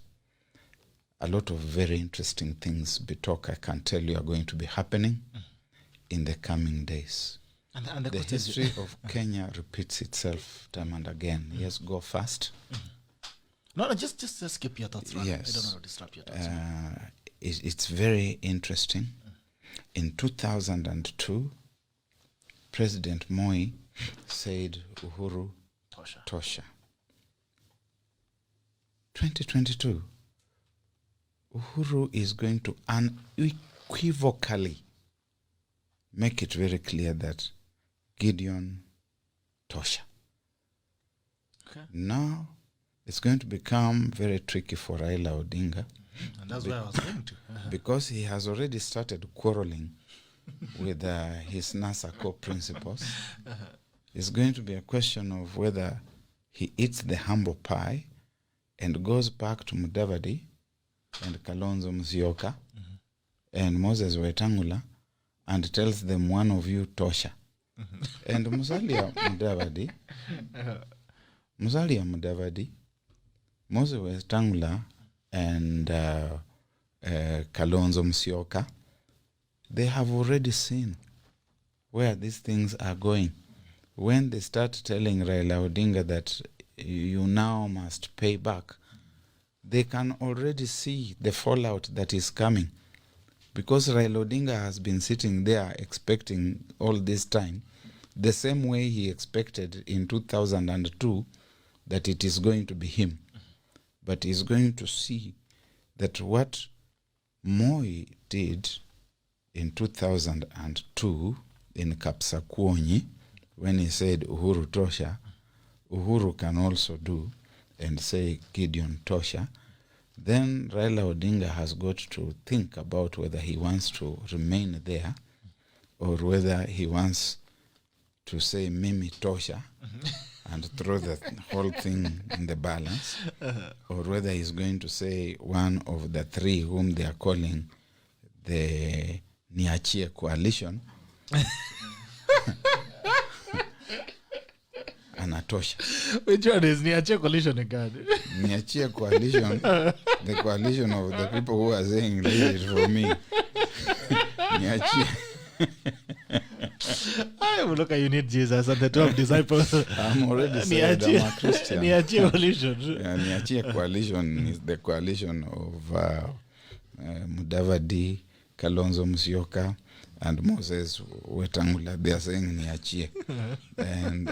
a lot of very interesting things, Bitok, I can tell you, are going to be happening in the coming days. And the history of Kenya repeats itself time and again. Yes, go fast. No, just skip your thoughts. Right? Yes. I don't want to disrupt your thoughts. It's very interesting. In 2002, President Moi said Uhuru Tosha. 2022, Uhuru is going to unequivocally make it very clear that Gideon Tosha. Okay. Now, it's going to become very tricky for Raila Odinga. And that's where I was going to. Because he has already started quarreling with his NASA co-principals. It's going to be a question of whether he eats the humble pie and goes back to Mudavadi and Kalonzo Musyoka and Moses Wetangula and tells them, one of you Tosha. And Musalia Mudavadi, Moses Wetangula and Kalonzo Musyoka, they have already seen where these things are going. When they start telling Raila Odinga that you now must pay back, they can already see the fallout that is coming. Because Raila Odinga has been sitting there expecting all this time, the same way he expected in 2002 that it is going to be him. But he's going to see that what Moi did in 2002 in Kapsakwonyi, when he said Uhuru Tosha, Uhuru can also do and say Gideon Tosha. Then Raila Odinga has got to think about whether he wants to remain there or whether he wants to say Mimi Tosha and throw the whole thing in the balance, or whether he's going to say one of the three whom they are calling the Niachie coalition, Anatosha. Which one is Niachie coalition again? Niachie coalition, the coalition of the people who are saying, leave it for me. Niachie. Look, you need Jesus and the 12 disciples. I'm already saying I'm a Christian. Niachie coalition. Niachie coalition is the coalition of Mudavadi, Kalonzo Musyoka, and Moses Wetangula. They are saying Niachie. And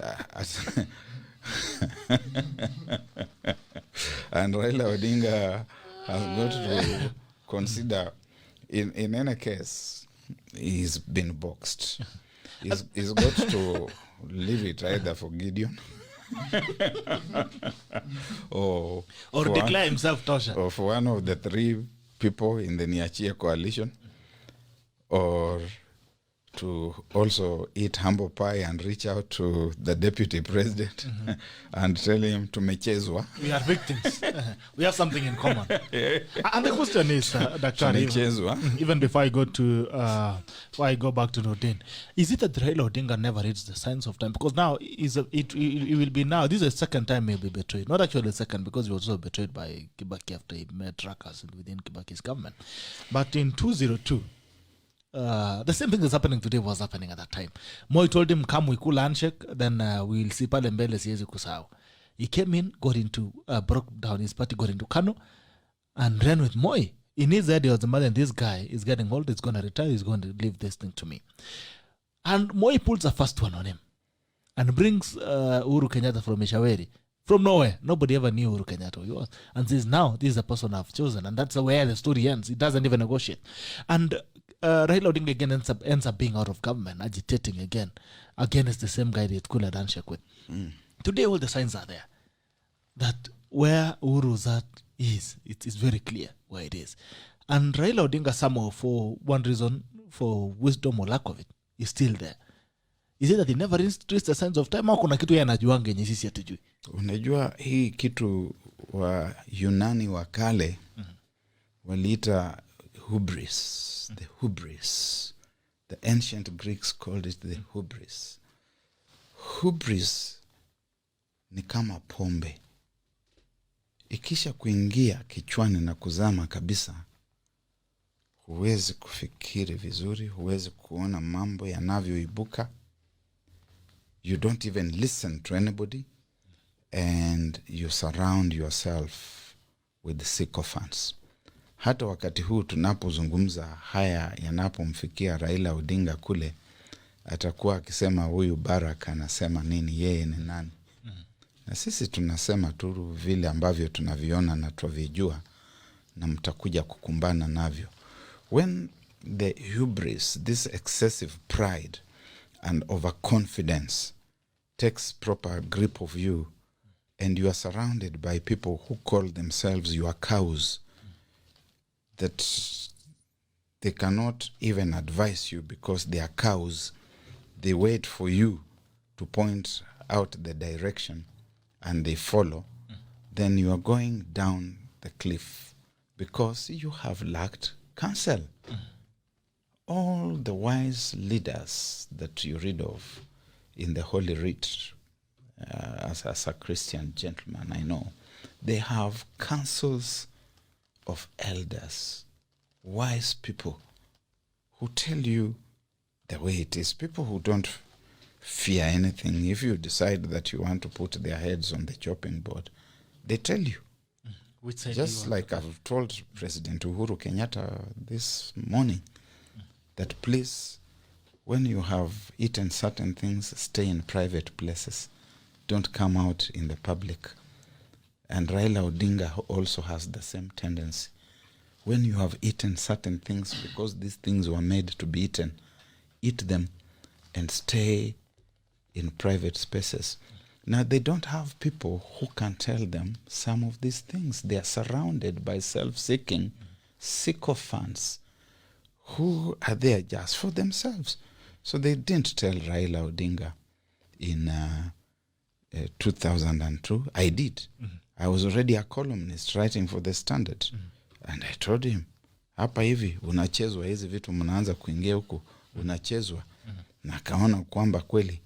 and Raila Odinga has got to consider, in any case, he's been boxed. He's got to leave it either for Gideon or declare himself Tosha. Or for one of the three people in the Niachie coalition, or to also eat humble pie and reach out to the deputy president and tell him to mechezwa. We are victims. We have something in common. And the question is, Dr. Even before I go back to Nordin, is it that Raila Odinga never reads the signs of time? Because now it will be now. This is the second time he'll be betrayed. Not actually the second, because he was also betrayed by Kibaki after he met trackers within Kibaki's government. But in 2002. The same thing that's happening today was happening at that time. Moi told him, come we cool handshake, then we'll see pale mbele siwezi kusahau. He came in, got into, broke down his party, got into Kano, and ran with Moi. In his head, he was the man, and this guy is getting old, he's going to retire, he's going to leave this thing to me. And Moi pulls the first one on him and brings Uhuru Kenyatta from Mishaweri. From nowhere. Nobody ever knew Uhuru Kenyatta who he was. And says, now, this is the person I've chosen. And that's where the story ends. It doesn't even negotiate. And Raila Odinga again ends up being out of government, agitating again. Again, it's the same guy that Kula Danshek with. Today, all the signs are there. That where Uhuru's at is, it is very clear where it is. And Raila Odinga somehow, for one reason, for wisdom or lack of it, is still there. Is it that he never reached the signs of time? Au kuna kitu yanajuanga yenye sisi hatujui? Unajua hii kitu wa Yunani wa kale waliita hubris, the hubris. The ancient Greeks called it the hubris. Hubris ni kama pombe. Ikisha kuingia kichwani na kuzama kabisa, huwezi kufikiri vizuri, huwezi kuona mambo yanavyoibuka. You don't even listen to anybody, and you surround yourself with sycophants. Hata wakati huu tunapozungumza haya yanapomfikia Raila Odinga kule, atakuwa akisema huyu Barrack anasema nini, yeye ni nani? Na sisi tunasema tu vile ambavyo tunaviona na tuvijua, na mtakuja kukumbana navyo. When the hubris, this excessive pride and overconfidence takes proper grip of you, and you are surrounded by people who call themselves your cows, that they cannot even advise you because they are cows. They wait for you to point out the direction and they follow. Then you are going down the cliff because you have lacked counsel. All the wise leaders that you read of in the Holy Writ, as a Christian gentleman, I know, they have councils of elders, wise people who tell you the way it is. People who don't fear anything. If you decide that you want to put their heads on the chopping board, they tell you. Which side Just like I've told President Uhuru Kenyatta this morning, that please, when you have eaten certain things, stay in private places. Don't come out in the public. And Raila Odinga also has the same tendency. When you have eaten certain things, because these things were made to be eaten, eat them and stay in private spaces. Now, they don't have people who can tell them some of these things. They are surrounded by self-seeking sycophants who are there just for themselves. So they didn't tell Raila Odinga in 2002. I did. I was already a columnist writing for The Standard. And I told him, hapa hivi, unachezwa hizi vitu mnaanza kuingia huku, unachezwa. Na kaona kwamba kweli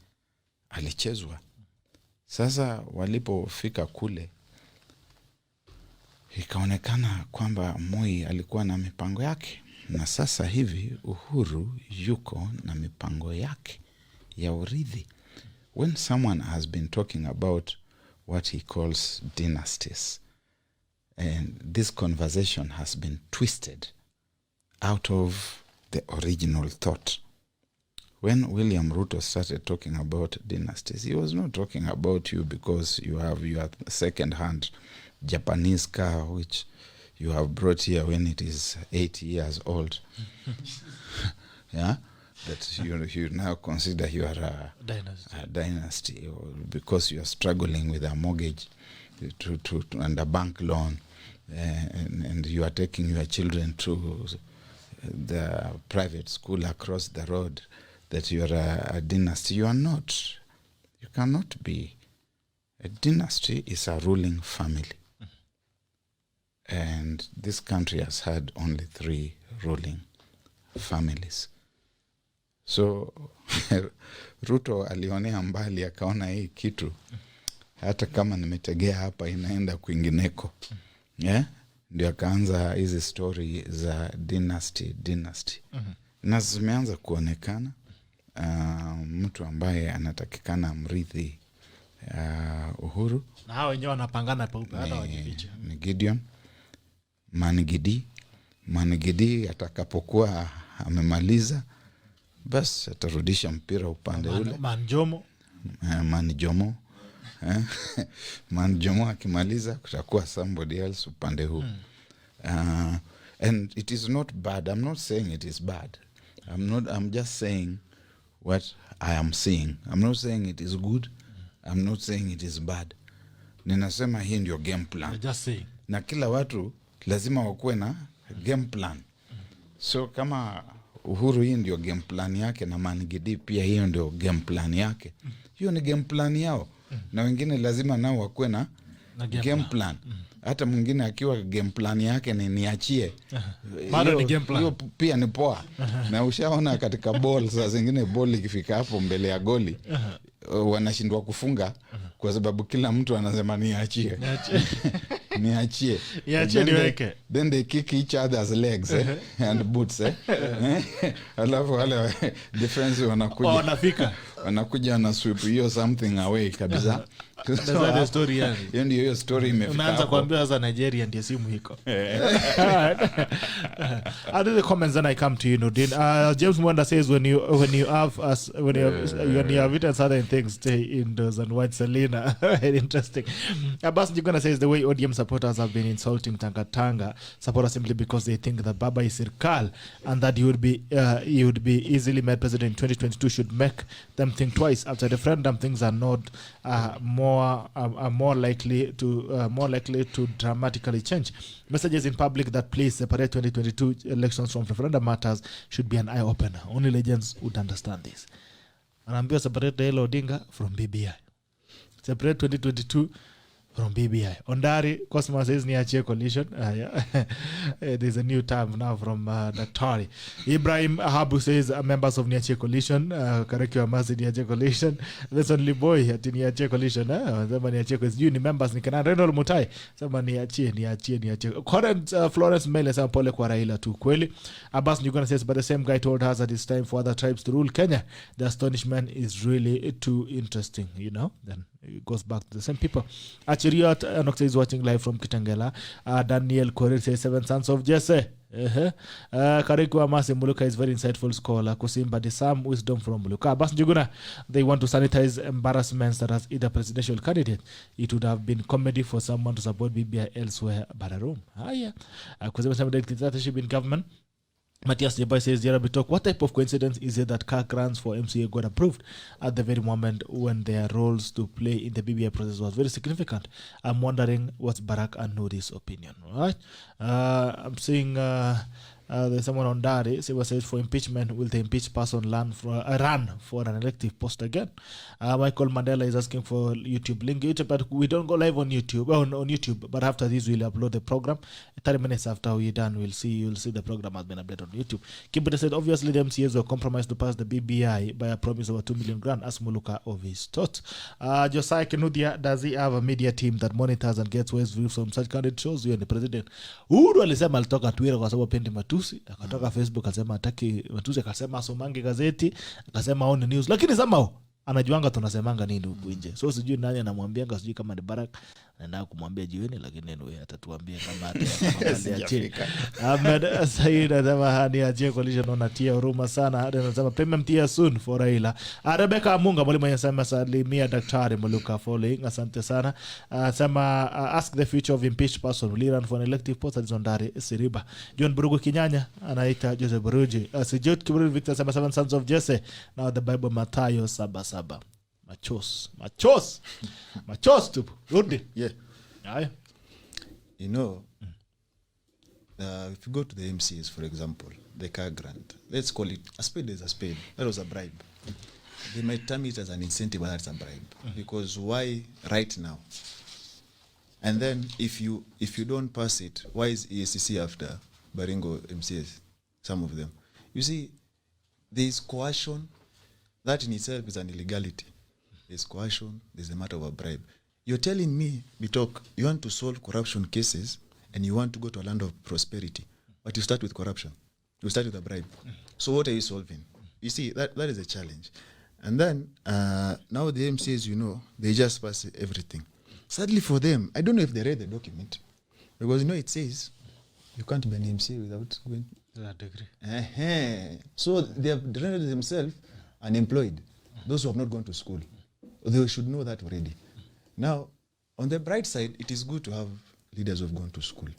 alichezwa. Sasa walipofika kule, ikaonekana kwamba Moi alikuwa na mipango yake. Na sasa hivi Uhuru yuko na mipango yake ya urithi. When someone has been talking about what he calls dynasties, and this conversation has been twisted out of the original thought. When William Ruto started talking about dynasties, he was not talking about you because you have your second-hand Japanese car, which you have brought here when it is 8 years old. Yeah, that you now consider you are a dynasty, or because you are struggling with a mortgage to and a bank loan, and you are taking your children to the private school across the road, that you are a dynasty. You are not. You cannot be. A dynasty is a ruling family. And this country has had only 3 ruling families. So Ruto alionea mbali, akaona hii kitu, hata kama nimetegea hapa inaenda kwingineko. Yeah? Ndio akaanza hizi story za dynasty. Na zimeanza kuonekana. Mtu ambaye anatakikana mrithi Uhuru na hao wenyewe wanapangana peupe hata wajificha. Ni Gideon Manigidi atakapokuwa amemaliza basi atarudisha mpira upande ule. Manjomo akimaliza kutakuwa somebody else upande huu. And it is not bad. I'm not saying it is bad. I'm just saying what I am seeing. I'm not saying it is good. I'm not saying it is bad. Ninasema hii ndio game plan. You're just saying. Na kila watu lazima wakuwe na game plan. So kama Uhuru hii ndio game plan yake na Manigidi pia hiyo ndio game plan yake. Hiyo ni game plan yao. Na wengine lazima nao wakuwe na game plan. Hata mwingine akiwa game plan yake ni niachie. Bado ni game plan. Hiyo pia ni poa. Na ushaona katika ball saa zingine ball ikifika hapo mbele ya goli wanashindwa kufunga kwa sababu kila mtu anasema niachie. Niachie niweke. Then they kick each other's legs and boots alafu wale defense wanakuja na sweep hiyo something away kabisa. That's the story yani. Hiyo story imefika. Unaanza kuambia sasa Nigeria ndio simu hiko. I do the comments and I come to you, Noordin. James Mwanda says when you have written certain things, stay indoors and watch Selena. Very interesting. Abbas Njuguna says the way ODM supporters have been insulting Tanga supporters simply because they think that Baba is Sirkal and that he would be easily made president in 2022 should make them think twice. After the referendum, things are not more likely to dramatically change. Messages in public that please separate 2022 elections from referendum matters should be an eye opener. Only legends would understand this. Anaambiwa separate Raila Odinga from BBI. Separate 2022 from BBI. Ondari Cosmo says niachie coalition. There's a new term now from Daktari. Ibrahim Habu says members of niachie coalition. Karekio Amasi niachie coalition. There's only boy ati niachie coalition. Sema niachie coalition. Ni members ni kana Renol Mutai. Sema niachie. Current Florence Mele sema pole kwa Raila tu kweli. Abbas Njuguna says but the same guy told us that it's time for other tribes to rule Kenya. The astonishment is really too interesting, you know. Then it goes back to the same people. Achiriot Anokta is watching live from Kitangela. Daniel Korir says 7 sons of Jesse. Kariku Amasi Muluka is very insightful scholar. Kusimba the some wisdom from Muluka. Abbas Njuguna, they want to sanitize embarrassments that as either presidential candidate. It would have been comedy for someone to support BBI elsewhere but a room. Kusema somebody dictatorship in government. Matthias Jeba says, talk. What type of coincidence is it that car grants for MCA got approved at the very moment when their roles to play in the BBI process was very significant? I'm wondering what's Barack and Noodi's opinion. All right. I'm seeing there's someone on Dari says for impeachment, will the impeached person run for an elective post again? Michael Mandela is asking for YouTube link. But we don't go live on YouTube. On YouTube. But after this, we'll upload the program. 30 minutes after we're done, you'll see the program has been updated on YouTube. Kibuta said, obviously the MCAs were compromised to pass the BBI by a promise of a 2 million grant as Muluka of his thought. Josiah Kenudia, does he have a media team that monitors and gets ways views from such candidate shows? You and the president. Uhuru alisema alitoka Twitter kwa sababu pendi matusi, akatoka Facebook akasema hataki matusi, akasema asomange gazeti, akasema on news, lakini somehow anajuanga tunasemanga nini huku nje. So sijui nani anamwambianga, sijui kama ni Barack na kumwambia jiweni, lakini anyway atatuambia kama atachie. Ahmed Said anasema hani achie coalition unatia huruma sana. Anasema premium tier soon for Raila. Rebecca Munga mwalimu anasema salimia Daktari Muluka following. Asante sana. Anasema ask the future of impeached person will run for an elective post at Zondari Siriba. John Burugu Kinyanya anaita Joseph Buruji. Sijot Kiburuji Victor anasema 7 sons of Jesse. Now the Bible Mathayo 7:7. Machos tupu. Rudi. Yeah. Aye. You know, if you go to the MCs, for example, the car grant, let's call it a spade is a spade. That was a bribe. They might term it as an incentive, but that's a bribe. Because why right now? And then if you don't pass it, why is EACC after Baringo MCs? Some of them. You see, there is coercion. That in itself is an illegality. There's coercion, there's a matter of a bribe. You're telling me, Bitok, you want to solve corruption cases and you want to go to a land of prosperity, but you start with corruption. You start with a bribe. So what are you solving? You see, that is a challenge. And then now the MCAs, you know, they just pass everything. Sadly for them, I don't know if they read the document, because you know it says you can't be an MCA without going That degree. So they have rendered themselves unemployed. Those who have not gone to school, they should know that already. Now, on the bright side, it is good to have leaders who have gone to school.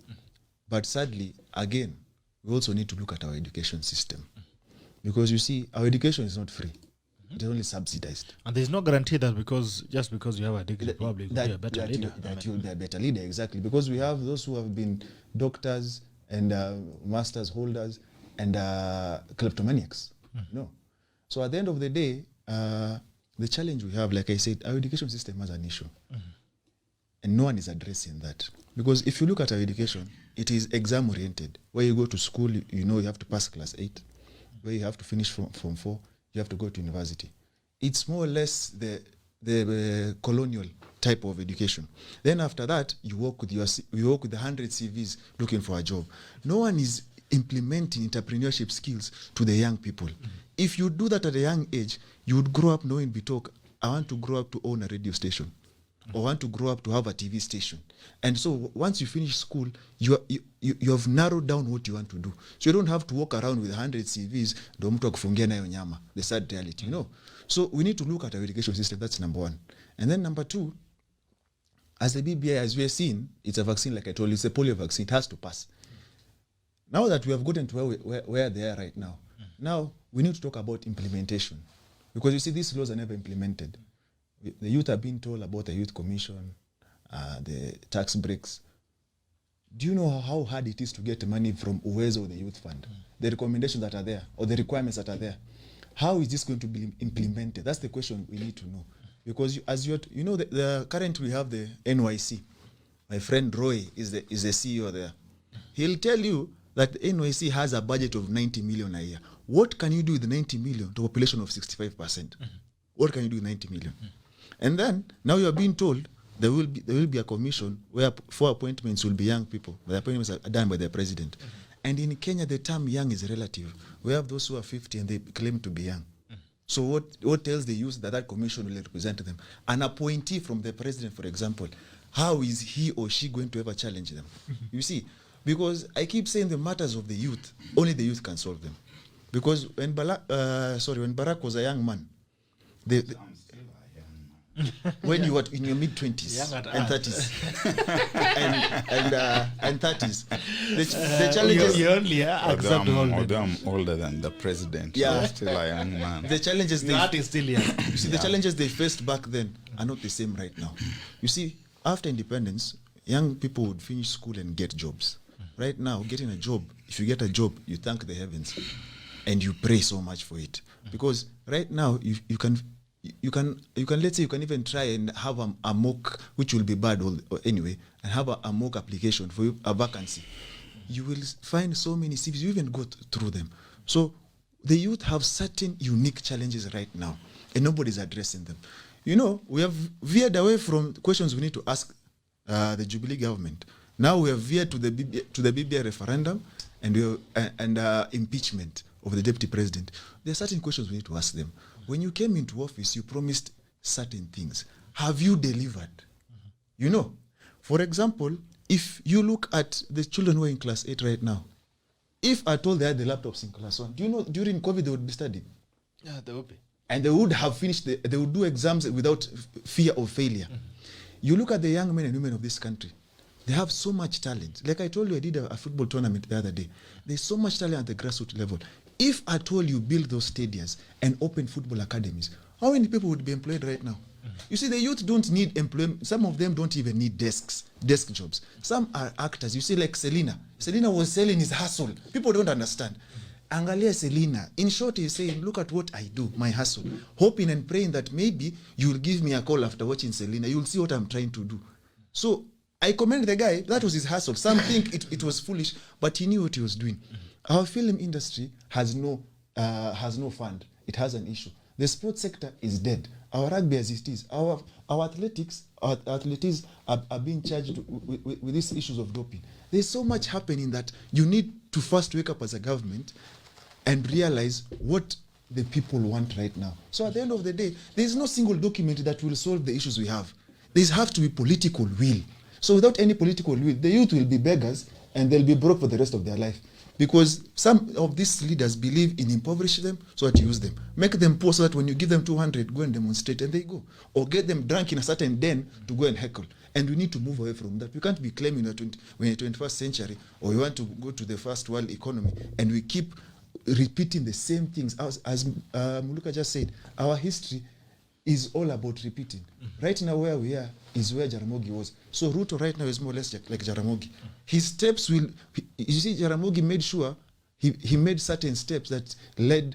But sadly, again, we also need to look at our education system. Because you see, our education is not free. It is only subsidized. And there's no guarantee that just because you have a degree, probably you'll be a better leader. You'll be a better leader, exactly. Because we have those who have been doctors and masters holders and kleptomaniacs. No. So at the end of the day, the challenge we have, like I said, our education system has an issue. And no one is addressing that. Because if you look at our education, it is exam-oriented. Where you go to school, you know you have to pass class 8. Where you have to finish from 4, you have to go to university. It's more or less the colonial type of education. Then after that, you work with the 100 CVs looking for a job. No one is implementing entrepreneurship skills to the young people. If you do that at a young age, you would grow up knowing, I want to grow up to own a radio station, or want to grow up to have a TV station. And so once you finish school, you have narrowed down what you want to do. So you don't have to walk around with 100 CVs, the sad reality, you know. So we need to look at our education system. That's number one. And then number two, as the BBI, as we have seen, it's a vaccine, like I told you, it's a polio vaccine. It has to pass. Now that we have gotten to where they are right now, now we need to talk about implementation. Because you see, these laws are never implemented. The youth are being told about the youth commission, the tax breaks. Do you know how hard it is to get money from Uwezo, the youth fund? The recommendations that are there, or the requirements that are there. How is this going to be implemented? That's the question we need to know. Because currently we have the NYC. My friend Roy is the CEO there. He'll tell you that the NYC has a budget of 90 million a year. What can you do with 90 million to a population of 65%? What can you do with 90 million? And then now you are being told there will be a commission where 4 appointments will be young people. The appointments are done by the president. And in Kenya, the term young is relative. We have those who are 50 and they claim to be young. So what tells the youth that commission will represent them? An appointee from the president, for example, how is he or she going to ever challenge them? You see, because I keep saying the matters of the youth, only the youth can solve them. Because when Barack was a young man, when you were in your mid-20s and 30s and 30s, the challenges... You only accept I'm older than the president. Yeah. So still a young man. The challenges still young. You see, the challenges they faced back then are not the same right now. You see, after independence, young people would finish school and get jobs. Right now, getting a job, if you get a job, you thank the heavens and you pray so much for it. Because right now, you can let's say you can even try and have a mock, which will be bad anyway, and have a mock application for a vacancy. You will find so many CVs, you even go through them. So the youth have certain unique challenges right now, and nobody's addressing them. You know, we have veered away from questions we need to ask the Jubilee government. Now we have veered to the BBI referendum and impeachment of the deputy president. There are certain questions we need to ask them. When you came into office, you promised certain things. Have you delivered? You know, for example, if you look at the children who are in class 8 right now, if at all they had the laptops in class 1, do you know during COVID they would be studying? Yeah, they would be. And they would have finished, they would do exams without fear of failure. You look at the young men and women of this country, they have so much talent. Like I told you, I did a football tournament the other day. There's so much talent at the grassroots level. If at all you build those stadiums and open football academies, how many people would be employed right now? You see, the youth don't need employment. Some of them don't even need desk jobs. Some are actors. You see, like Selena. Selena was selling his hustle. People don't understand. Angalia Selena. In short, he's saying, look at what I do, my hustle. Hoping and praying that maybe you'll give me a call after watching Selena. You'll see what I'm trying to do. So I commend the guy. That was his hustle. Some think it was foolish, but he knew what he was doing. Our film industry has no fund. It has an issue. The sports sector is dead. Our rugby as it is. Our athletes are being charged with these issues of doping. There's so much happening that you need to first wake up as a government and realize what the people want right now. So at the end of the day, there is no single document that will solve the issues we have. There has to be political will. So without any political will, the youth will be beggars and they'll be broke for the rest of their life. Because some of these leaders believe in impoverishing them so that you use them. Make them poor so that when you give them 200, go and demonstrate and they go. Or get them drunk in a certain den to go and heckle. And we need to move away from that. We can't be claiming that we're in the 21st century or we want to go to the first world economy and we keep repeating the same things. As Muluka just said, our history is all about repeating. Right now where we are is where Jaramogi was. So Ruto right now is more or less like Jaramogi. His steps will, you see, Jaramogi made sure, he made certain steps that led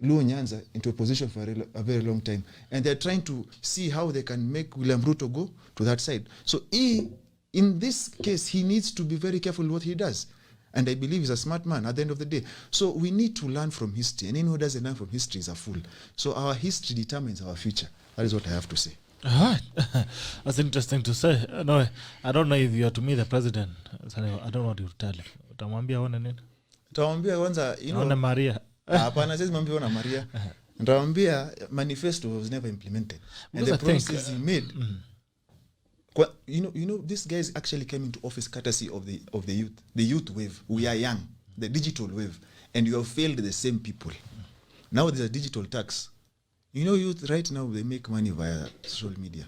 Luo Nyanza into a position for a very long time. And they're trying to see how they can make William Ruto go to that side. So in this case, he needs to be very careful what he does. And I believe he's a smart man at the end of the day. So we need to learn from history. And anyone who doesn't learn from history is a fool. So our history determines our future. That is what I have to say. That's interesting to say. No, I don't know if you are to meet the president. I don't know what you tell him. Utamwambia one nini? Utamwambia kwanza, Ona Maria. Hapana, sisi mwambia ona Maria. Utamwambia manifesto was never implemented. And the promises he made. You know, these guys actually came into office courtesy of the youth wave. We are young, the digital wave, and you have failed the same people. Now there's a digital tax. You know, youth right now, they make money via social media,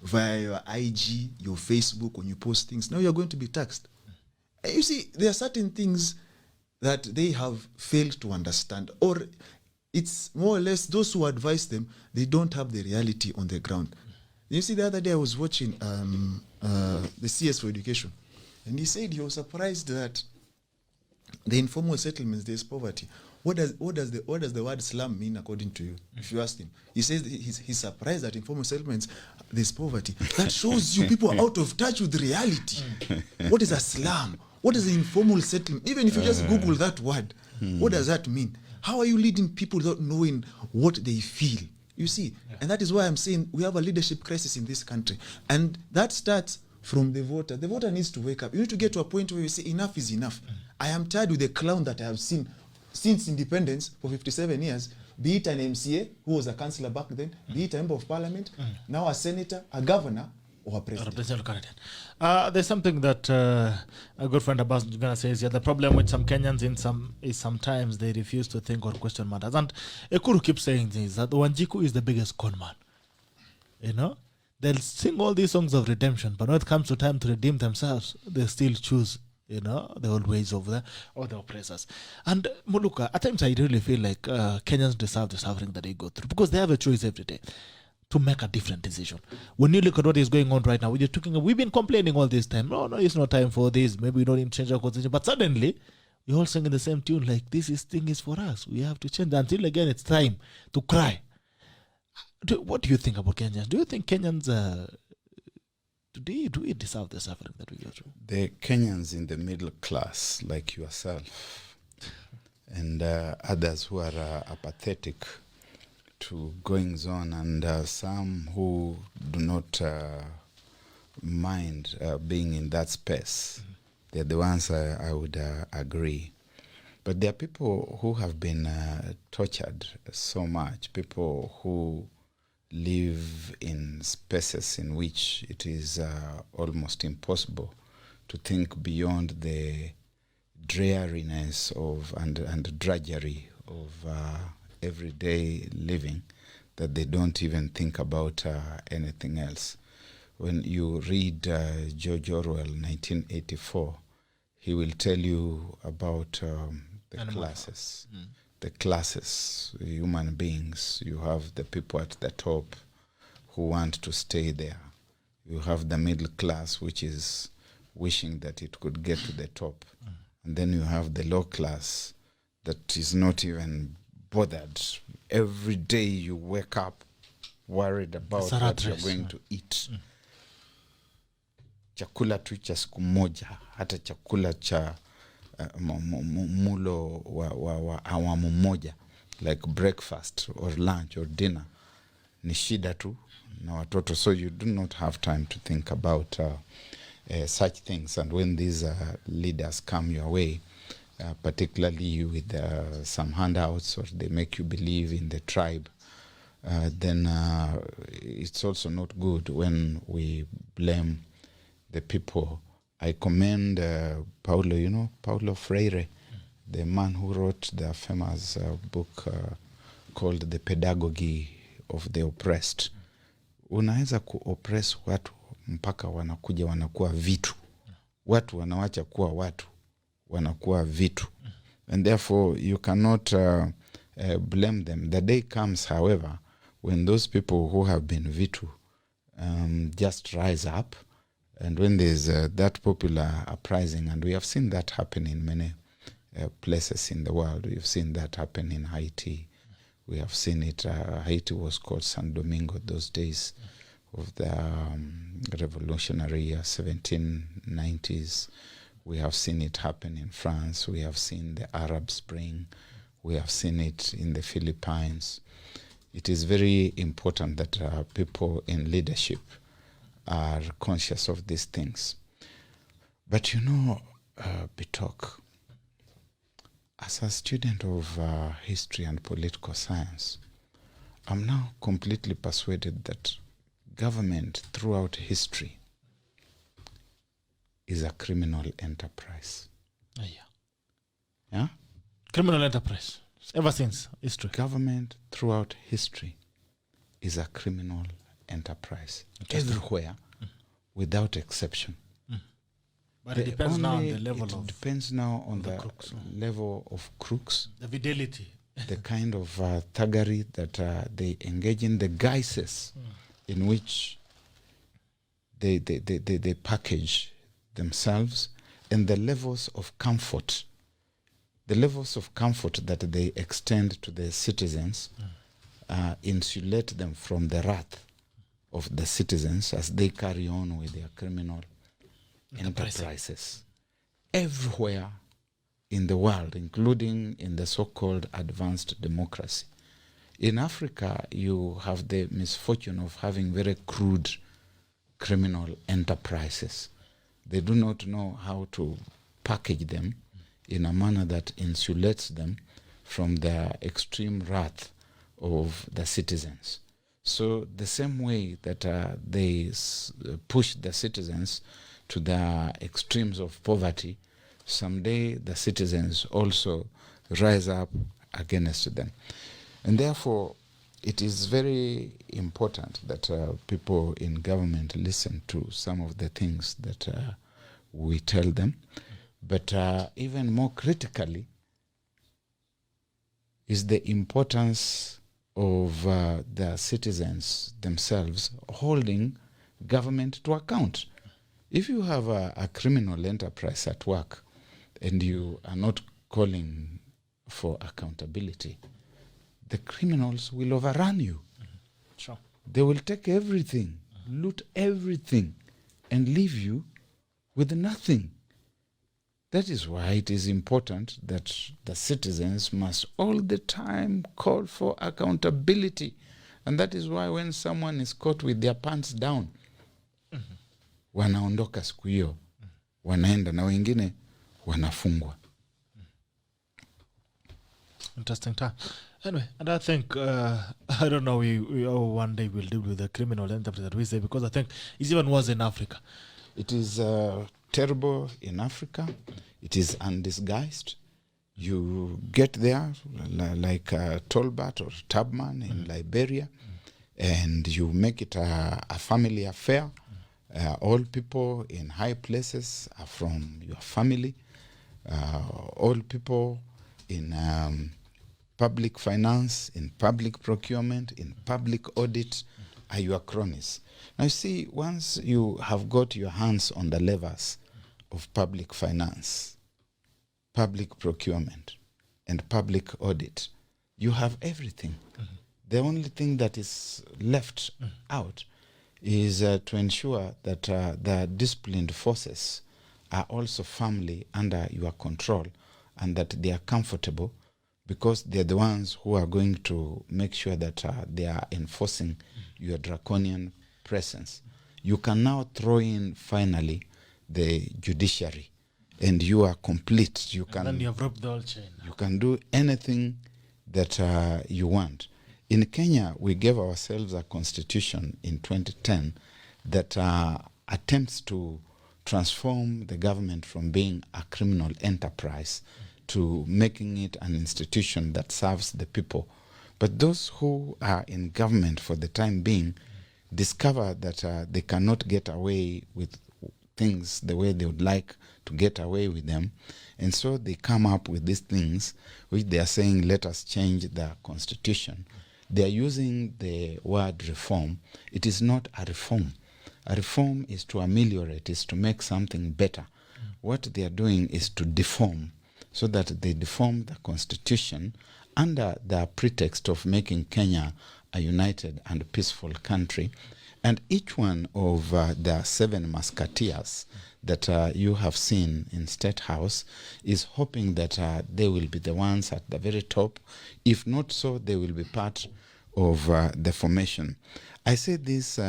via your IG, your Facebook, when you post things. Now you're going to be taxed. And you see, there are certain things that they have failed to understand, or it's more or less those who advise them, they don't have the reality on the ground. You see, the other day I was watching the CS for Education, and he said he was surprised that the informal settlements, there's poverty. What does the word slum mean according to you? If you ask him, he says he's surprised that informal settlements there's poverty. That shows you people are out of touch with reality. What is a slum? What is an informal settlement? Even if you just Google that word, what does that mean? How are you leading people without knowing what they feel? You see, and that is why I'm saying we have a leadership crisis in this country, and that starts from the voter. The voter needs to wake up. You need to get to a point where you say enough is enough. I am tired with the clown that I have seen since independence for 57 years, be it an MCA who was a councillor back then, be it a member of parliament, now a senator, a governor, or a president. There's something that a good friend of ours is going to say is the problem with some Kenyans is sometimes they refuse to think or question matters. And Ekuru keeps saying this, that Wanjiku is the biggest con man. You know? They'll sing all these songs of redemption, but when it comes to time to redeem themselves, they still choose, you know, the old ways of the oppressors. And Muluka, at times I really feel like Kenyans deserve the suffering that they go through because they have a choice every day to make a different decision. When you look at what is going on right now, we've been complaining all this time. No, it's not time for this. Maybe we don't need to change our constitution. But suddenly, we're all singing the same tune like this thing is for us. We have to change. Until again, it's time to cry. What do you think about Kenyans? Do you think Kenyans, do we deserve the suffering that we go through? The Kenyans in the middle class, like yourself, and others who are apathetic to goings on, and some who do not mind being in that space, they're the ones I would agree. But there are people who have been tortured so much, people who live in spaces in which it is almost impossible to think beyond the dreariness of and drudgery of everyday living, that they don't even think about anything else. When you read George Orwell, 1984, he will tell you about the classes. The classes, human beings. You have the people at the top who want to stay there. You have the middle class, which is wishing that it could get to the top. And then you have the low class that is not even bothered. Every day you wake up worried about what you're going to eat. Chakula tu cha siku moja, hata chakula cha mulo wa awamu moja, like breakfast or lunch or dinner, ni shida tu na watoto. So you do not have time to think about such things. And when these leaders come your way, particularly with some handouts, or they make you believe in the tribe, then it's also not good when we blame the people. I commend Paulo Freire, the man who wrote the famous book called The Pedagogy of the Oppressed. Unaweza kuoppress watu mpaka wanakuja wanakuwa vitu. Watu wanawacha kuwa watu, wanakuwa vitu. And therefore you cannot blame them. The day comes, however, when those people who have been vitu just rise up, and when there's that popular uprising, and we have seen that happen in many places in the world. We have seen that happen in Haiti. We have seen it. Haiti was called San Domingo those days of the revolutionary 1790s. We have seen it happen in France. We have seen the Arab Spring. We have seen it in the Philippines. It is very important that people in leadership are conscious of these things. But Bitok, as a student of history and political science, I'm now completely persuaded that government throughout history is a criminal enterprise. Yeah? Criminal enterprise. Ever since history. Government throughout history is a criminal enterprise. Everywhere, without exception. But it depends now on the level of... It depends now on the crooks. level of crooks. The fidelity. The kind of thuggery that they engage in, the guises in which they package themselves, and the levels of comfort. The levels of comfort that they extend to the citizens insulate them from the wrath of the citizens as they carry on with their criminal enterprises. Everywhere in the world, including in the so-called advanced democracy. In Africa, you have the misfortune of having very crude criminal enterprises. They do not know how to package them in a manner that insulates them from the extreme wrath of the citizens. So the same way that they push the citizens to the extremes of poverty, someday the citizens also rise up against them. And therefore, it is very important that people in government listen to some of the things that we tell them. But even more critically is the importance of the citizens themselves holding government to account. If you have a criminal enterprise at work and you are not calling for accountability, the criminals will overrun you. Sure. They will take everything, loot everything, and leave you with nothing. That is why it is important that the citizens must all the time call for accountability. And that is why when someone is caught with their pants down, wanaondoka siku hiyo, wanaenda na wengine wanafungwa. Interesting time. Anyway, and I think, I don't know, we one day we'll deal with the criminal enterprise that we say, because I think it's even worse in Africa. It is terrible in Africa. It is undisguised. You get there like Tolbert or Tubman in Liberia, and you make it a family affair. All people in high places are from your family. All people in public finance, in public procurement, in public audit are your cronies. Now you see, once you have got your hands on the levers of public finance, public procurement, and public audit, you have everything. The only thing that is left out is to ensure that the disciplined forces are also firmly under your control and that they are comfortable, because they're the ones who are going to make sure that they are enforcing your draconian presence. You can now throw in finally the judiciary and you are complete. You And then can you have rope the whole chain. you can do anything that you want. In Kenya, we gave ourselves a constitution in 2010 that attempts to transform the government from being a criminal enterprise to making it an institution that serves the people. But those who are in government for the time being discover that they cannot get away with things the way they would like to get away with them. And so they come up with these things which they are saying, let us change the constitution. They are using the word reform. It is not a reform. A reform is to ameliorate, is to make something better. What they are doing is to deform, so that they deform the constitution under the pretext of making Kenya a united and peaceful country. And each one of the 7 musketeers that you have seen in State House is hoping that they will be the ones at the very top. If not so, they will be part of the formation. I say this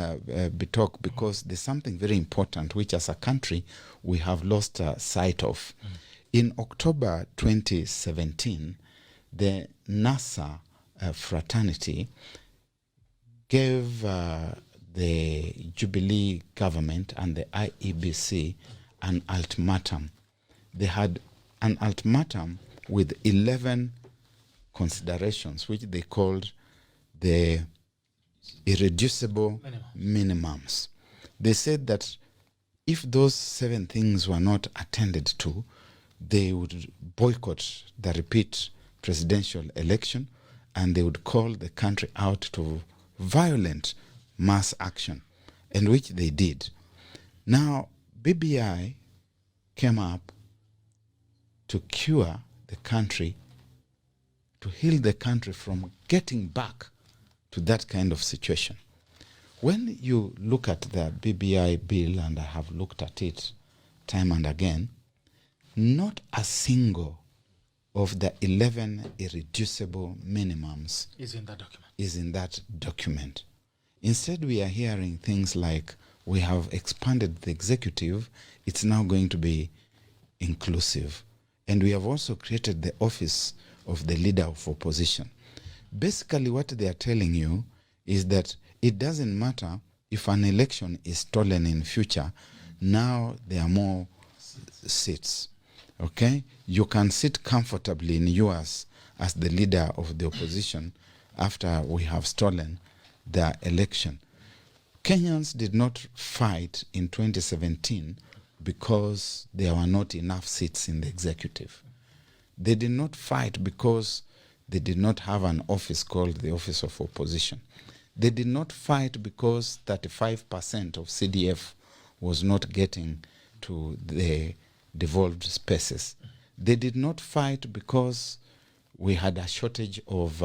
talk because there's something very important which as a country we have lost sight of. In October 2017, the NASA fraternity gave the Jubilee government and the IEBC an ultimatum. They had an ultimatum with 11 considerations, which they called the irreducible minimums. They said that if those 7 things were not attended to, they would boycott the repeat presidential election, and they would call the country out to violent mass action, and which they did. Now, BBI came up to cure the country, to heal the country from getting back to that kind of situation. When you look at the BBI bill, and I have looked at it time and again, not a single of the 11 irreducible minimums Is in that document. is in that document. Instead, we are hearing things like, we have expanded the executive, it's now going to be inclusive. And we have also created the office of the leader of opposition. Basically, what they are telling you is that it doesn't matter if an election is stolen in future, now there are more seats. Okay? You can sit comfortably in yours as the leader of the opposition after we have stolen the election. Kenyans did not fight in 2017 because there were not enough seats in the executive. They did not fight because they did not have an office called the Office of Opposition. They did not fight because 35% of CDF was not getting to the devolved spaces. They did not fight because we had a shortage of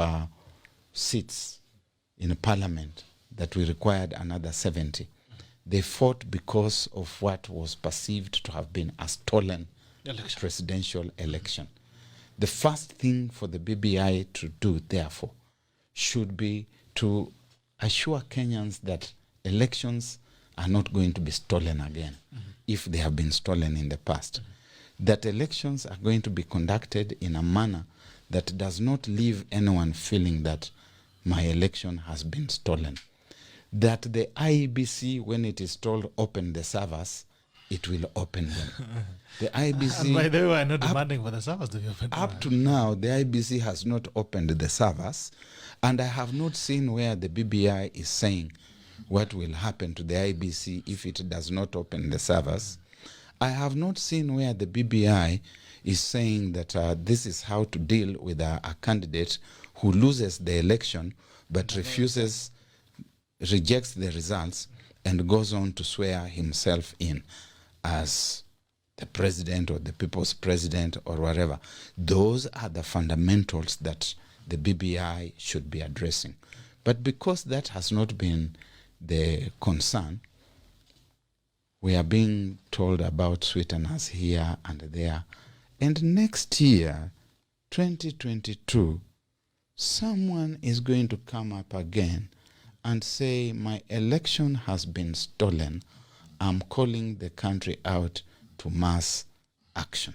seats in parliament that we required another 70. They fought because of what was perceived to have been a stolen presidential election. The first thing for the BBI to do, therefore, should be to assure Kenyans that elections are not going to be stolen again, if they have been stolen in the past. That elections are going to be conducted in a manner that does not leave anyone feeling that my election has been stolen. That the IEBC, when it is told open the servers, it will open them. The IEBC, And by the way, we're not demanding for the servers to be open. up to now, the IEBC has not opened the servers, and I have not seen where the BBI is saying what will happen to the IEBC if it does not open the servers. I have not seen where the BBI is saying that this is how to deal with a candidate who loses the election but rejects the results and goes on to swear himself in as the president or the people's president or whatever. Those are the fundamentals that the BBI should be addressing. But because that has not been the concern, we are being told about sweeteners here and there. And next year, 2022, someone is going to come up again and say, my election has been stolen. I'm calling the country out to mass action.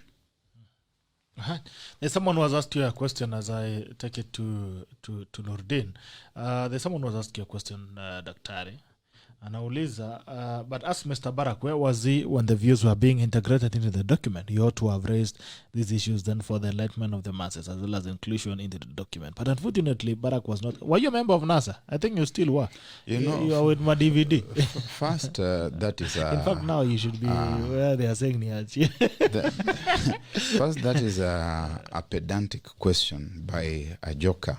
There's someone who has asked you a question as I take it to Noordeen. There's someone who has asked you a question, Daktari. Anauliza, but ask Mr. Barrack, where was he when the views were being integrated into the document? He ought to have raised these issues then for the enlightenment of the masses as well as inclusion into the document. But unfortunately, Barrack was not. Were you a member of NASA? I think you still were. You are with my DVD. First, that is in fact, now you should be where they are saying first, that is a pedantic question by a joker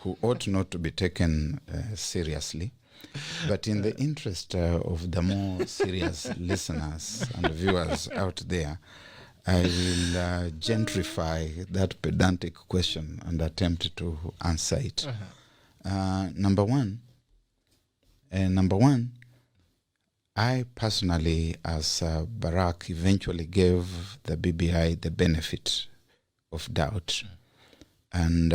who ought not to be taken seriously. But in the interest of the more serious listeners and viewers out there, I will gentrify that pedantic question and attempt to answer it. Number one, I personally, as Barrack, eventually gave the BBI the benefit of doubt. And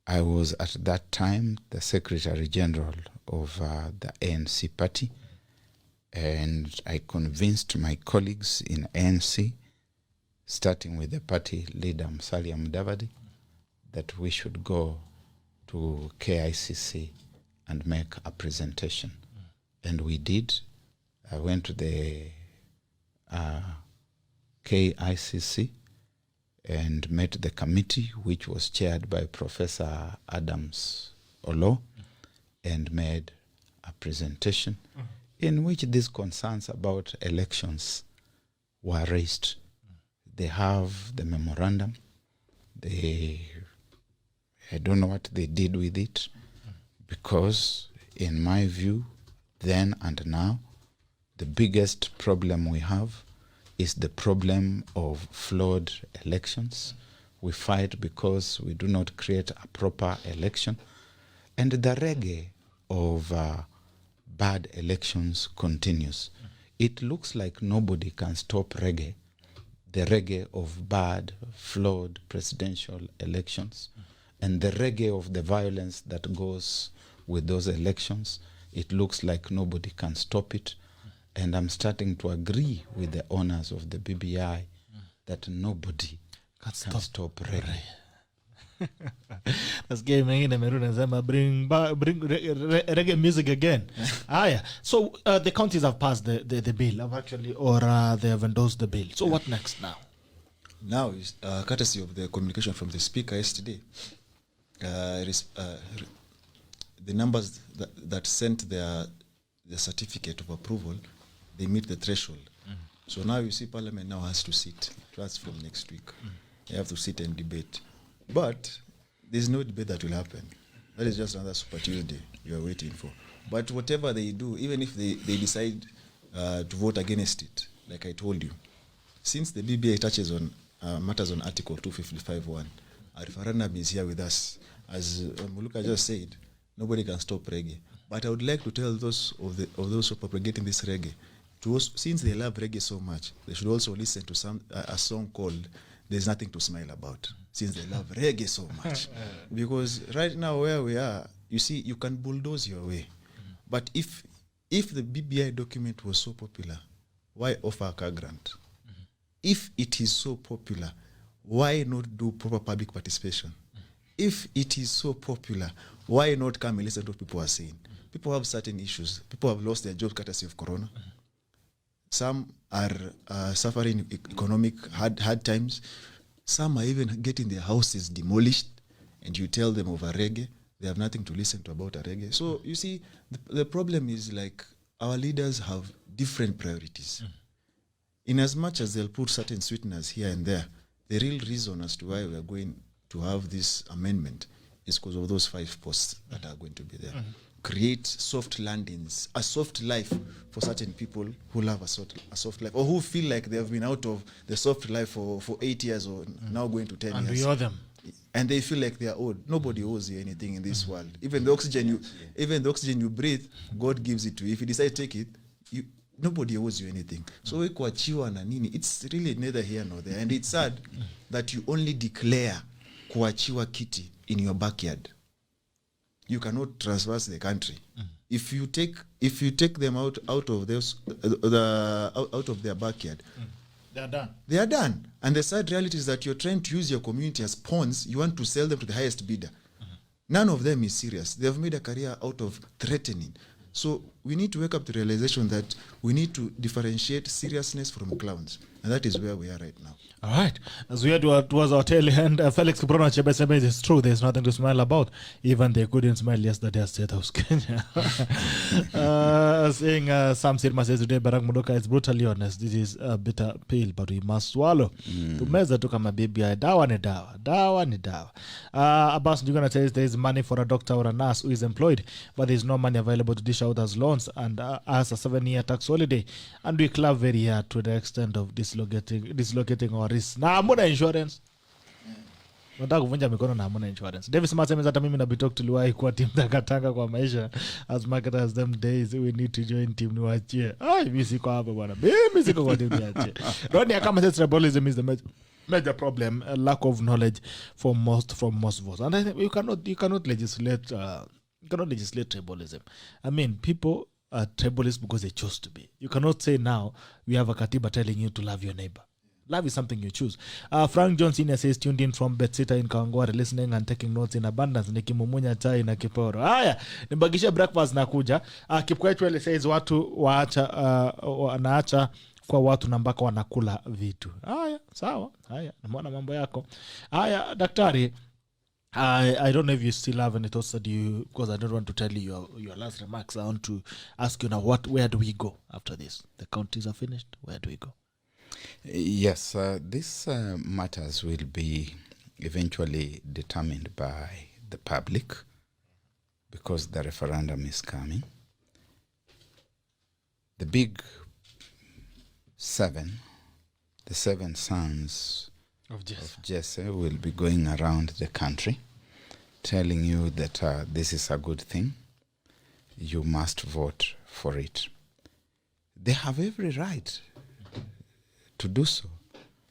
I was at that time the Secretary General of the ANC party, and I convinced my colleagues in ANC, starting with the party leader Musalia Mudavadi, that we should go to KICC and make a presentation. And we did. I went to the KICC and met the committee, which was chaired by Professor Adams Olo, and made a presentation in which these concerns about elections were raised. They have the memorandum. I don't know what they did with it, because in my view, then and now, the biggest problem we have is the problem of flawed elections. We fight because we do not create a proper election. And the reggae of bad elections continues. It looks like nobody can stop reggae, the reggae of bad, flawed presidential elections, and the reggae of the violence that goes with those elections. It looks like nobody can stop it. And I'm starting to agree with the owners of the BBI that nobody can stop reggae. Nasikia mengine Merudi anasema bring reggae music again. So the counties have passed the bill, have actually, or they have endorsed the bill. So what next now? Now is courtesy of the communication from the speaker yesterday. The numbers that sent their certificate of approval, they meet the threshold. So now you see Parliament now has to sit. That's from next week. They have to sit and debate. But there's no debate that will happen. That is just another Super Tuesday you are waiting for. But whatever they do, even if they decide to vote against it, like I told you, since the BBI touches on matters on Article 255.1, a referendum is here with us. As Muluka just said, nobody can stop reggae. But I would like to tell those of those who are propagating this reggae, since they love reggae so much, they should also listen to a song called "There's Nothing to Smile About," since they love reggae so much. Because right now where we are, you see, you can bulldoze your way. But if the BBI document was so popular, why offer a car grant? If it is so popular, why not do proper public participation? If it is so popular, why not come and listen to what people are saying? People have certain issues. People have lost their jobs courtesy of corona. Some are suffering economic hard times. Some are even getting their houses demolished, and you tell them of a reggae. They have nothing to listen to about a reggae. So you see, the problem is like our leaders have different priorities. In as much as they'll put certain sweeteners here and there, the real reason as to why we are going to have this amendment is because of those 5 posts that are going to be there. Create soft landings, a soft life for certain people who love a soft life, or who feel like they have been out of the soft life for 8 years or now going to 10 years. And we owe them. And they feel like they are owed. Nobody owes you anything in this world. Even the oxygen you breathe, God gives it to you. If you decide to take it, nobody owes you anything. So kuachiwa na nini, it's really neither here nor there. And it's sad that you only declare kuachiwa kiti in your backyard. You cannot traverse the country. If you take them out of their backyard, They are done. And the sad reality is that you're trying to use your community as pawns. You want to sell them to the highest bidder. None of them is serious. They have made a career out of threatening. So we need to wake up to the realization that we need to differentiate seriousness from clowns. And that is where we are right now. All right. As we had towards our tail end, Felix Kiprono Chebesebe, it's true. There's nothing to smile about. Even they couldn't smile yesterday at State House, Kenya. Saying Sam Sirma says today, Barrack Muluka is brutally honest. This is a bitter pill, but we must swallow. Tumeza tu kama bibi, dawa ni dawa. Dawa ni dawa. Abbas Njugana says there is money for a doctor or a nurse who is employed, but there is no money available to dish out as loans and as a 7-year tax holiday. And we club very hard to the extent of dislocating our risks. Na hamuna insurance. Nataka kuvunja mikono na hamuna insurance. Davis Masemeza hata mimi na Bitok tuliwahi kuwa team takataka kwa maisha. As marketers them days we need to join team niwachie. Mimi siko hapa bwana. Mimi siko kwa team niwachie. Ronnie kama says tribalism is the major problem, a lack of knowledge from most of us. And I think you cannot legislate tribalism. I mean, people are tribalists because they chose to be. You cannot say now we have a katiba telling you to love your neighbor. Love is something you choose. Frank John Senior says tuned in from Betsita in Kawangware, listening and taking notes in abundance. Nikimumunya chai na kiporo. Haya, nimbakisha breakfast nakuja. Kipkwetu says watu wanaacha kwa watu na mpaka wanakula vitu. Haya, sawa. Haya, namuona mambo yako. Haya, daktari, I don't know if you still have any thoughts that you, because I don't want to tell you your last remarks. I want to ask you now, where do we go after this? The counties are finished. Where do we go? Yes, these matters will be eventually determined by the public because the referendum is coming. The big seven sons of Jesse will be going around the country telling you that this is a good thing. You must vote for it. They have every right to do so,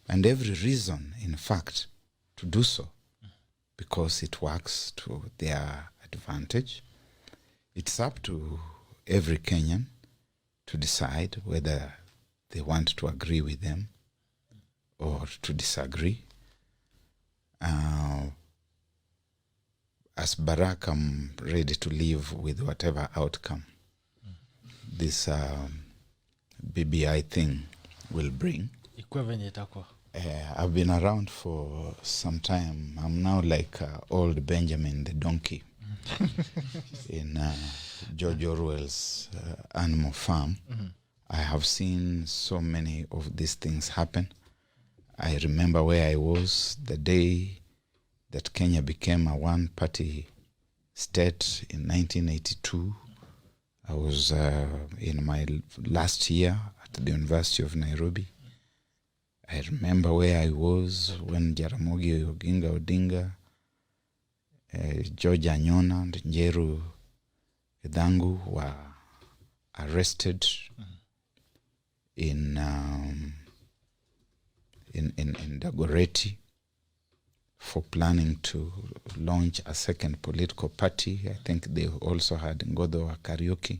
and every reason, in fact, to do so, because it works to their advantage. It's up to every Kenyan to decide whether they want to agree with them or to disagree. As Barrack, I'm ready to live with whatever outcome this BBI thing will bring. I've been around for some time. I'm now like old Benjamin the donkey in George Orwell's Animal Farm. I have seen so many of these things happen. I remember where I was the day that Kenya became a one-party state in 1982. I was in my last year at the University of Nairobi. I remember where I was when Jaramogi Oginga Odinga, George Anyona and Njeru Githangu were arrested in Dagoretti for planning to launch a second political party. I think they also had Ngodo karaoke.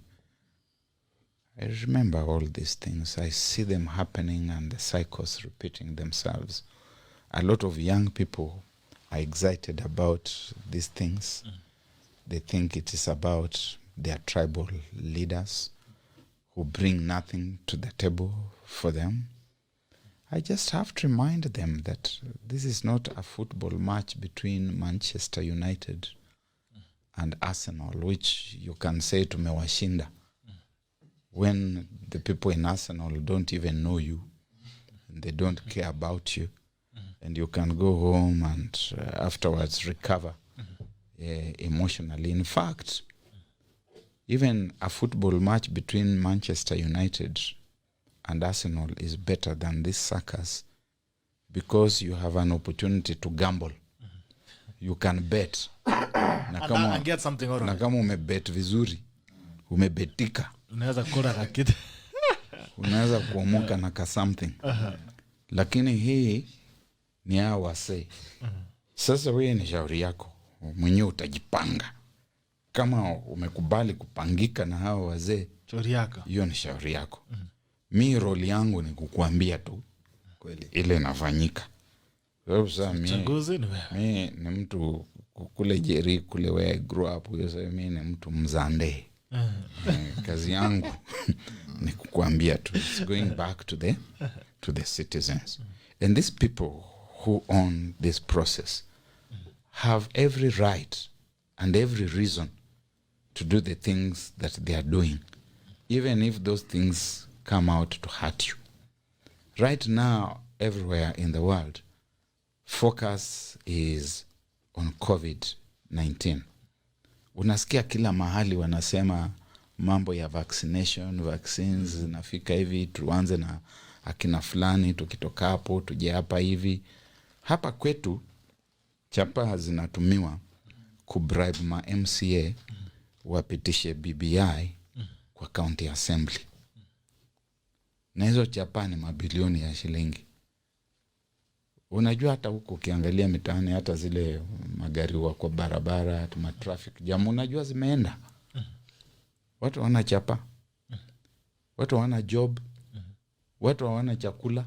I remember all these things. I see them happening and the cycles repeating themselves. A lot of young people are excited about these things. They think it is about their tribal leaders who bring nothing to the table for them. I just have to remind them that this is not a football match between Manchester United and Arsenal, which you can say tumewashinda. When the people in Arsenal don't even know you, and they don't care about you, and you can go home and afterwards recover emotionally. In fact, even a football match between Manchester United and Arsenal is better than this circus because you have an opportunity to gamble. You can bet. And get something out of it. Na kama umebet vizuri, umebetika. Unaweza kula kakiti. Unaweza kuomoka na ka something. Lakini hii ni hao wase. Sasa wewe ni shauri yako. Mwenyewe utajipanga. Kama umekubali kupangika na hao wazee, shauri yako. Hiyo ni shauri yako. Mi roli yangu ni kukuambia tu ile inafanyika. Sasa mimi ni mtu kule Jeri kule where I grew up, sasa mimi ni mtu mzande. Kazi yangu ni kukuambia tu, it's going back to the citizens. And these people who own this process have every right and every reason to do the things that they are doing, even if those things come out to hurt you. Right now, everywhere in the world, focus is on COVID-19. Unasikia kila mahali wanasema mambo ya vaccination, vaccines zinafika hivi, tuanze na akina fulani, tukitoka hapo tuje hapa hivi. Hapa kwetu chapa zinatumiwa kubribe ma MCA wapitishe BBI kwa county assembly. Na hizo chapa ni mabilioni ya shilingi. Unajua hata huko ukiangalia mitaani, hata zile magari kwa barabara, tuma traffic jam, unajua zimeenda. Watu wana chapa. Watu wana job. Watu wana chakula.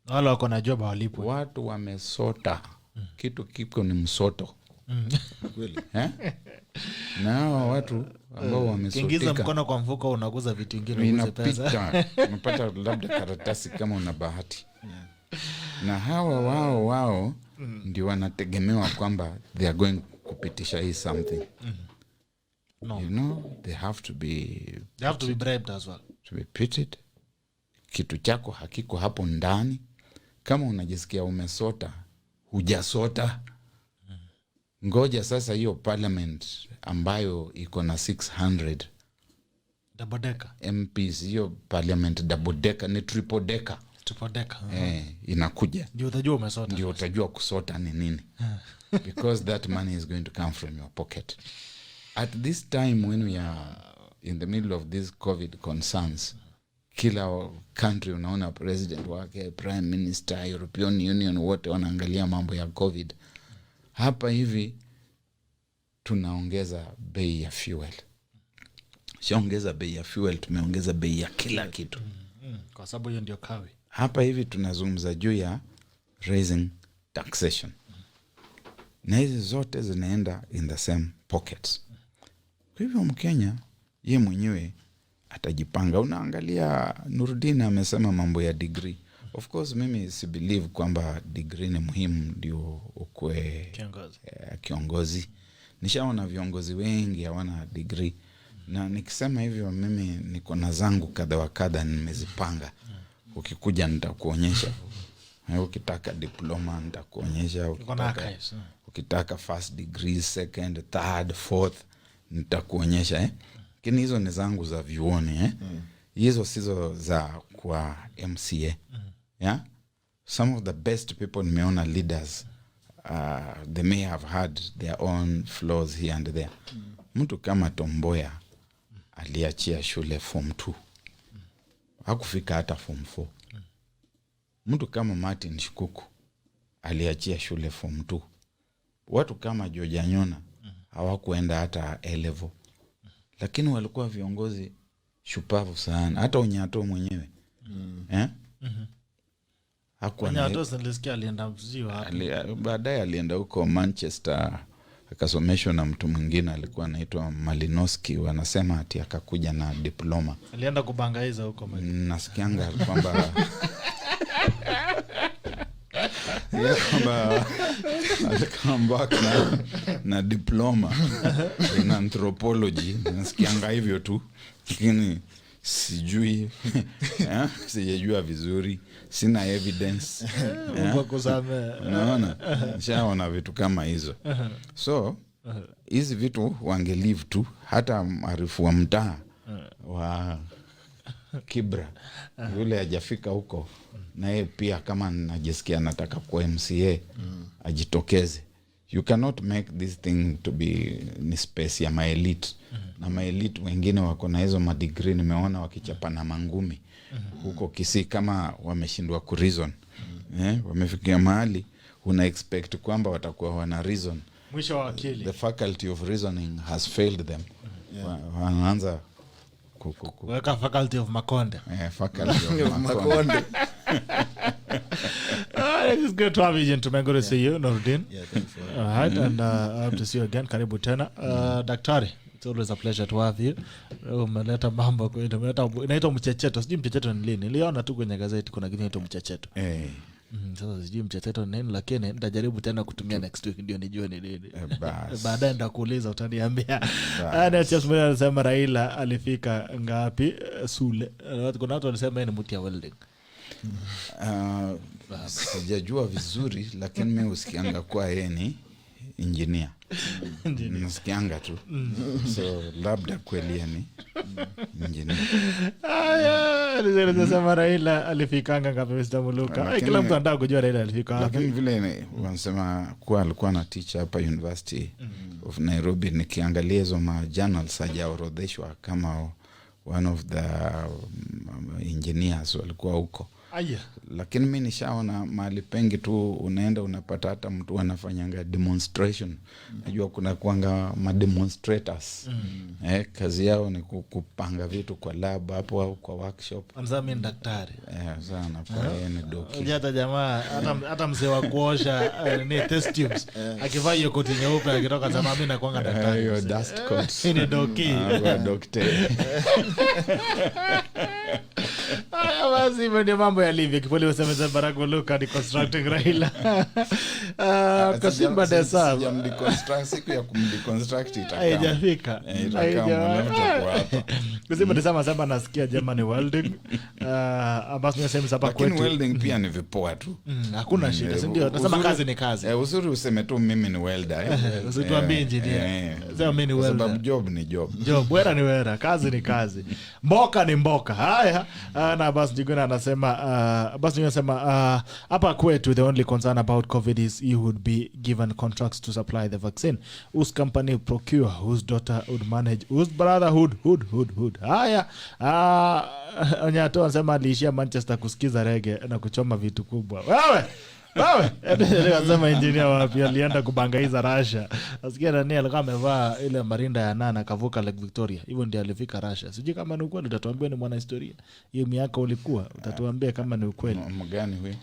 Wala wako na job hawalipwi. Watu wamesota. Kitu kiko ni msoto. Kweli. Na watu ambao wamesotika. Kiingiza mkono kwa mfuko unaguza vitu vingine, uguze pesa. Unapata labda karatasi kama una bahati. Na hawa wao ndio wanategemewa kwamba they are going kupitisha hii something. No. You know, they have to be bribed as well. To be pitted. Kitu chako hakiko hapo ndani. Kama unajisikia umesota, hujasota. Ngoja sasa hiyo parliament ambayo iko na 600 double decker MPs, hiyo parliament double decker ni triple decker. Inakuja. Ndio utajua umesota. Ndio utajua kusota ni nini. Because that money is going to come from your pocket. At this time when we are in the middle of these COVID concerns, kila country unaona president wake, prime minister, European Union, wote wanaangalia mambo ya COVID. Hapa hivi tunaongeza bei ya fuel. Siongeza bei ya fuel, tumeongeza bei ya kila kitu. Kwa sababu hiyo ndio kawi. Hapa hivi tunazungumza juu ya raising taxation. Na hizi zote zinaenda in the same pockets. Kwa hivyo Mkenya yeye mwenyewe atajipanga. Unaangalia Noordean amesema mambo ya degree. Of course mimi si believe kwamba degree ni muhimu ndio ukue kiongozi. Nishaona viongozi wengi hawana degree. Na nikisema hivyo mimi niko na zangu kadha wa kadha nimezipanga. Ukikuja nitakuonyesha. Ukitaka diploma nitakuonyesha. Ukitaka first degree, second, third, fourth nitakuonyesha. Lakini hizo ni zangu za vyuoni. Hizo sizo za kwa MCA. Yeah? Some of the best people nimeona leaders, they may have had their own flaws here and there. Mtu kama Tomboya aliachia shule form 2. Hakufika hata form 4. Mtu kama Martin Shikuku aliachia shule form 2. Watu kama George Anyona hawakuenda hata A level. Lakini walikuwa viongozi shupavu sana. Hata Onyato mwenyewe. Onyato nilisikia alienda mzio hapo. Baadaye alienda huko Manchester akasomeshwa na mtu mwingine alikuwa anaitwa Malinowski, wanasema ati akakuja na diploma. Alienda kubangaiza huko nasikianga kwamba back na diploma in anthropology. Nasikianga hivyo tu, lakini sijui sijajua vizuri, sina evidence. Unaona, nishaona vitu kama hizo. So hizi vitu wange leave tu. Hata marifu wa mtaa wa Kibra yule hajafika huko, na yeye pia kama najisikia nataka kwa MCA ajitokeze. You cannot make this thing to be ni space ya my elite. Na my elite wengine wako na hizo madegree nimeona wakichapa na mangumi huko Kisii kama wameshindwa ku reason. Wamefikia mahali una expect kwamba watakuwa wana reason. Mwisho wa akili. The faculty of reasoning has failed them. Wanaanza kuweka faculty of Makonde. Faculty of Makonde. It's good to have you, gentlemen. Good to see you, Noordeen. Yeah, thanks for All right, and I hope to see you again. Karibu tena. Daktari, it's always a pleasure to have you. Umeleta mambo kwa inaitwa mchecheto. Sijui mchecheto ni nini. Niliona tu kwenye gazeti kuna kitu inaitwa mchecheto. Sasa sijui mchecheto ni nini, lakini nitajaribu tena kutumia next week ndio nijue ni nini. Baadaye nitakuuliza utaniambia. Ana chasmo anasema Raila alifika ngapi Sule. Kuna watu wanasema ni mtu ya welding. Sijajua vizuri lakini mimi usikianga kwa yeye ni engineer. Nasikianga tu. So labda kweli ni engineer. Anasema Raila alifikanga ngapi Mr. Muluka. Kila mtu anataka kujua Raila alifika wapi. Lakini vile wanasema kwa alikuwa na teacher hapa University of Nairobi, nikiangalia hizo ma journals hajaorodheshwa kama one of the engineers walikuwa huko. Lakini mimi nishaona mahali pengi tu unaenda unapata hata mtu anafanyanga demonstration. Najua kuna kuanga ma demonstrators. Kazi yao ni kupanga vitu kwa lab hapo au kwa workshop. Anzami ni daktari. Sana kwa yeye ni doki. Hata jamaa hata mzee wa kuosha ni test tubes. Akivaa hiyo koti nyeupe akitoka sema mimi nakuanga daktari. Hiyo dust coat. Ni doki. Daktari. Basi hivyo ndio mambo yalivyo. Kipoli wasemeza Barack Muluka deconstructing Raila. Kasimba desa. Siku ya kumdeconstruct itakaa. Haijafika. Kasimba desa masema nasikia Germany welding. Basi nasema hapa kwetu. Lakini welding pia ni vipoa tu. Hakuna shida, si ndio? Nasema kazi ni kazi. Uzuri useme tu mimi ni welder. Usituambie engineer. Sema mimi ni welder. Sababu job ni job. Job wera ni wera, kazi ni kazi. Mboka ni mboka. Haya, na basi Jiguna anasema hapa kwetu the only concern about COVID is you would be given contracts to supply the vaccine. Whose company procure, whose daughter would manage, whose brother would. Haya, Onyato anasema aliishia Manchester kusikiza reggae na kuchoma vitu kubwa. Wewe anasema engineer wapi alienda kubangaiza Russia. Asikia nani alikuwa amevaa ile marinda ya nana kavuka Lake Victoria. Hivyo ndio alifika Russia. Sijui kama ni ukweli, utatuambia ni mwana historia. Hiyo miaka ulikuwa utatuambia kama ni ukweli. Mgani huyo?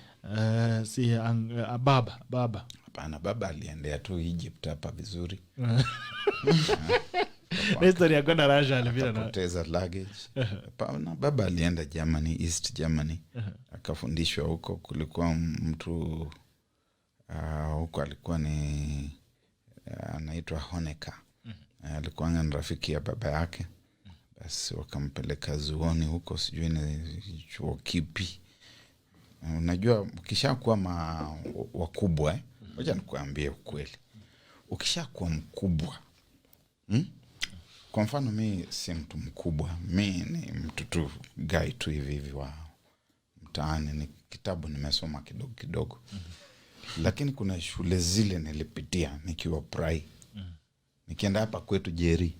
Baba. Hapana, baba aliendea tu Egypt hapa vizuri. Historia kwenda Russia alivyo na poteza luggage. Hapana, baba alienda Germany, East Germany. Akafundishwa huko. Kulikuwa mtu huko alikuwa ni anaitwa Honecker. Alikuwa ni rafiki ya baba yake. Basi wakampeleka zuoni huko, sijui ni chuo kipi. Unajua ukishakuwa wakubwa ngoja nikuambie ukweli. Ukishakuwa mkubwa kwa mfano mimi si mtu mkubwa, mimi ni mtu tu guy tu hivi wa mtaani, ni kitabu nimesoma kidogo. Lakini kuna shule zile nilipitia nikiwa prai. Nikienda hapa kwetu Jerry.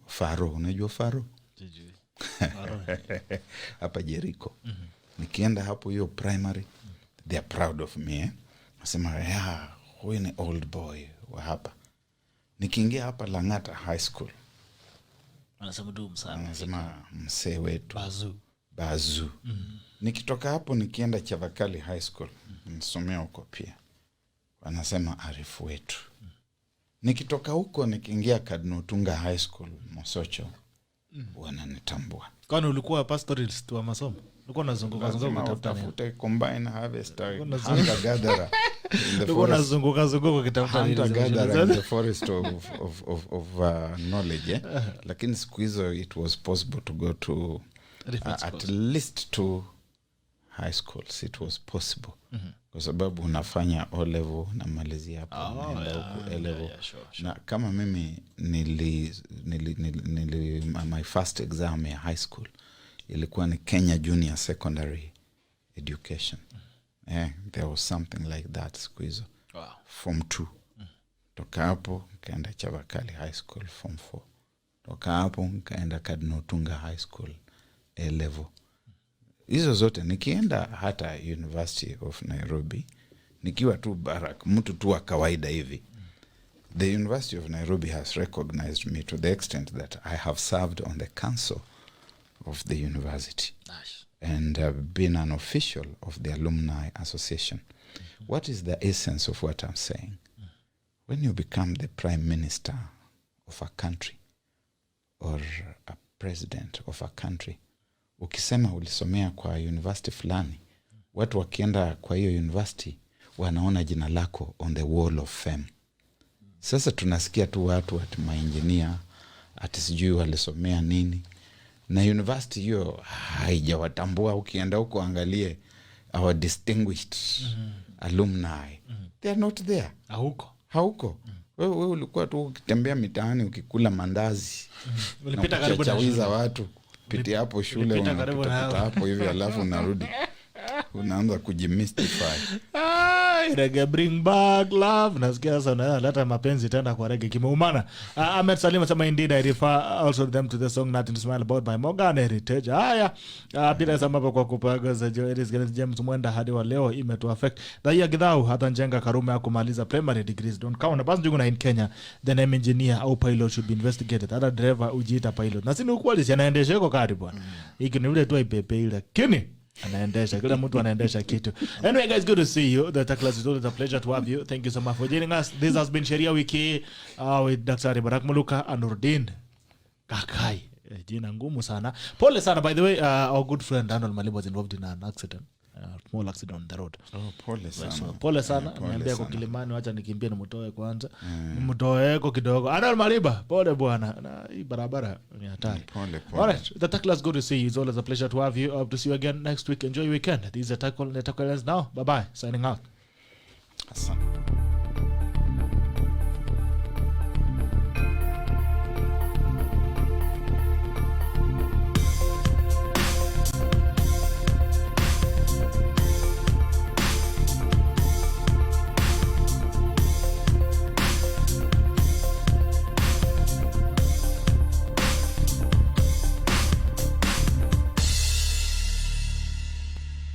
Faro, unajua Faro? Hapa Jericho. Nikienda hapo hiyo primary, they are proud of me. Nasema huyu ni old boy wa hapa. Nikiingia hapa Langata High School, anasema msee wetu Bazu. Nikitoka hapo nikienda Chavakali High School, nisomea huko pia, wanasema Arifu wetu. Nikitoka huko nikiingia Kadnotunga High School Mosocho, wananitambua. Kwani ulikuwa pastoralist wa masomo? Ulikuwa unazunguka kutafuta combine harvester, hunter gatherer. Ulikuwa unazunguka kitafuta hunter gatherer in the forest of knowledge. Lakini siku hizo it was possible to go to at least to high schools. It was possible. Kwa sababu unafanya O level na malizia hapo A level. Na kama mimi my first exam ya high school ilikuwa ni Kenya Junior Secondary Education. There was something like that siku hizo. Form 2. Toka hapo nikaenda Chavakali High School Form 4. Toka hapo nikaenda Kadnotunga High School A level. Hizo zote nikienda hata University of Nairobi nikiwa tu Barrack, mtu tu wa kawaida hivi. The University of Nairobi has recognized me to the extent that I have served on the council of the university. and been an official of the Alumni Association. What is the essence of what I'm saying? When you become the prime minister of a country or a president of a country, ukisema ulisomea kwa university fulani, watu wakienda kwa hiyo university wanaona jina lako on the wall of fame. Sasa tunasikia tu watu ati maengineer, ati sijui walisomea nini, na university hiyo haijawatambua. Ukienda huko angalie our distinguished alumni, they are not there. Hauko. Wewe ulikuwa tu ukitembea mitaani ukikula mandazi, ulipita karibu na shule watu, pitia hapo shule, unapita hapo hivi alafu unarudi unaanza kujimystify. Reggae bring back love. Nasikia sana leta mapenzi tena kwa reggae kimeumana. Ahmed Salim sema indeed I refer also them to the song Nothing to Smile About by Morgan Heritage. Haya pia sema kwa kupagaza Joelis James Mwenda hadi wa leo imetu affect. Daia Gidhau hata njenga Karume ya kumaliza primary degrees don't count. Basi junguna in Kenya the name engineer au pilot should be investigated. Hata driver ujiita pilot. Na sini ukweli anaendesha yuko kari bwana. Hiki ni ule tu ipepe ile. Kini anaendesha kila mtu anaendesha kitu. Anyway guys, good to see you. The Tackles is always a pleasure to have you. Thank you so much for joining us. This has been Sheria Wiki with Dr. Barrack Muluka and NOORDEAN KHAGAI. Jina ngumu sana. Pole sana, by the way, our good friend Daniel Mali was involved in an accident. Small accident on the road. Pole sana. So, pole sana. Niambia kwa Kilimani wacha nikimbie nimtoe kwanza. Nimtoe kwa kidogo. Daniel Maliba, pole bwana. Na hii barabara ni hatari. Pole. Alright, the Tackles, good to see you. It's always a pleasure to have you. Hope to see you again next week. Enjoy your weekend. This is the Tackle Now. Bye bye. Signing out.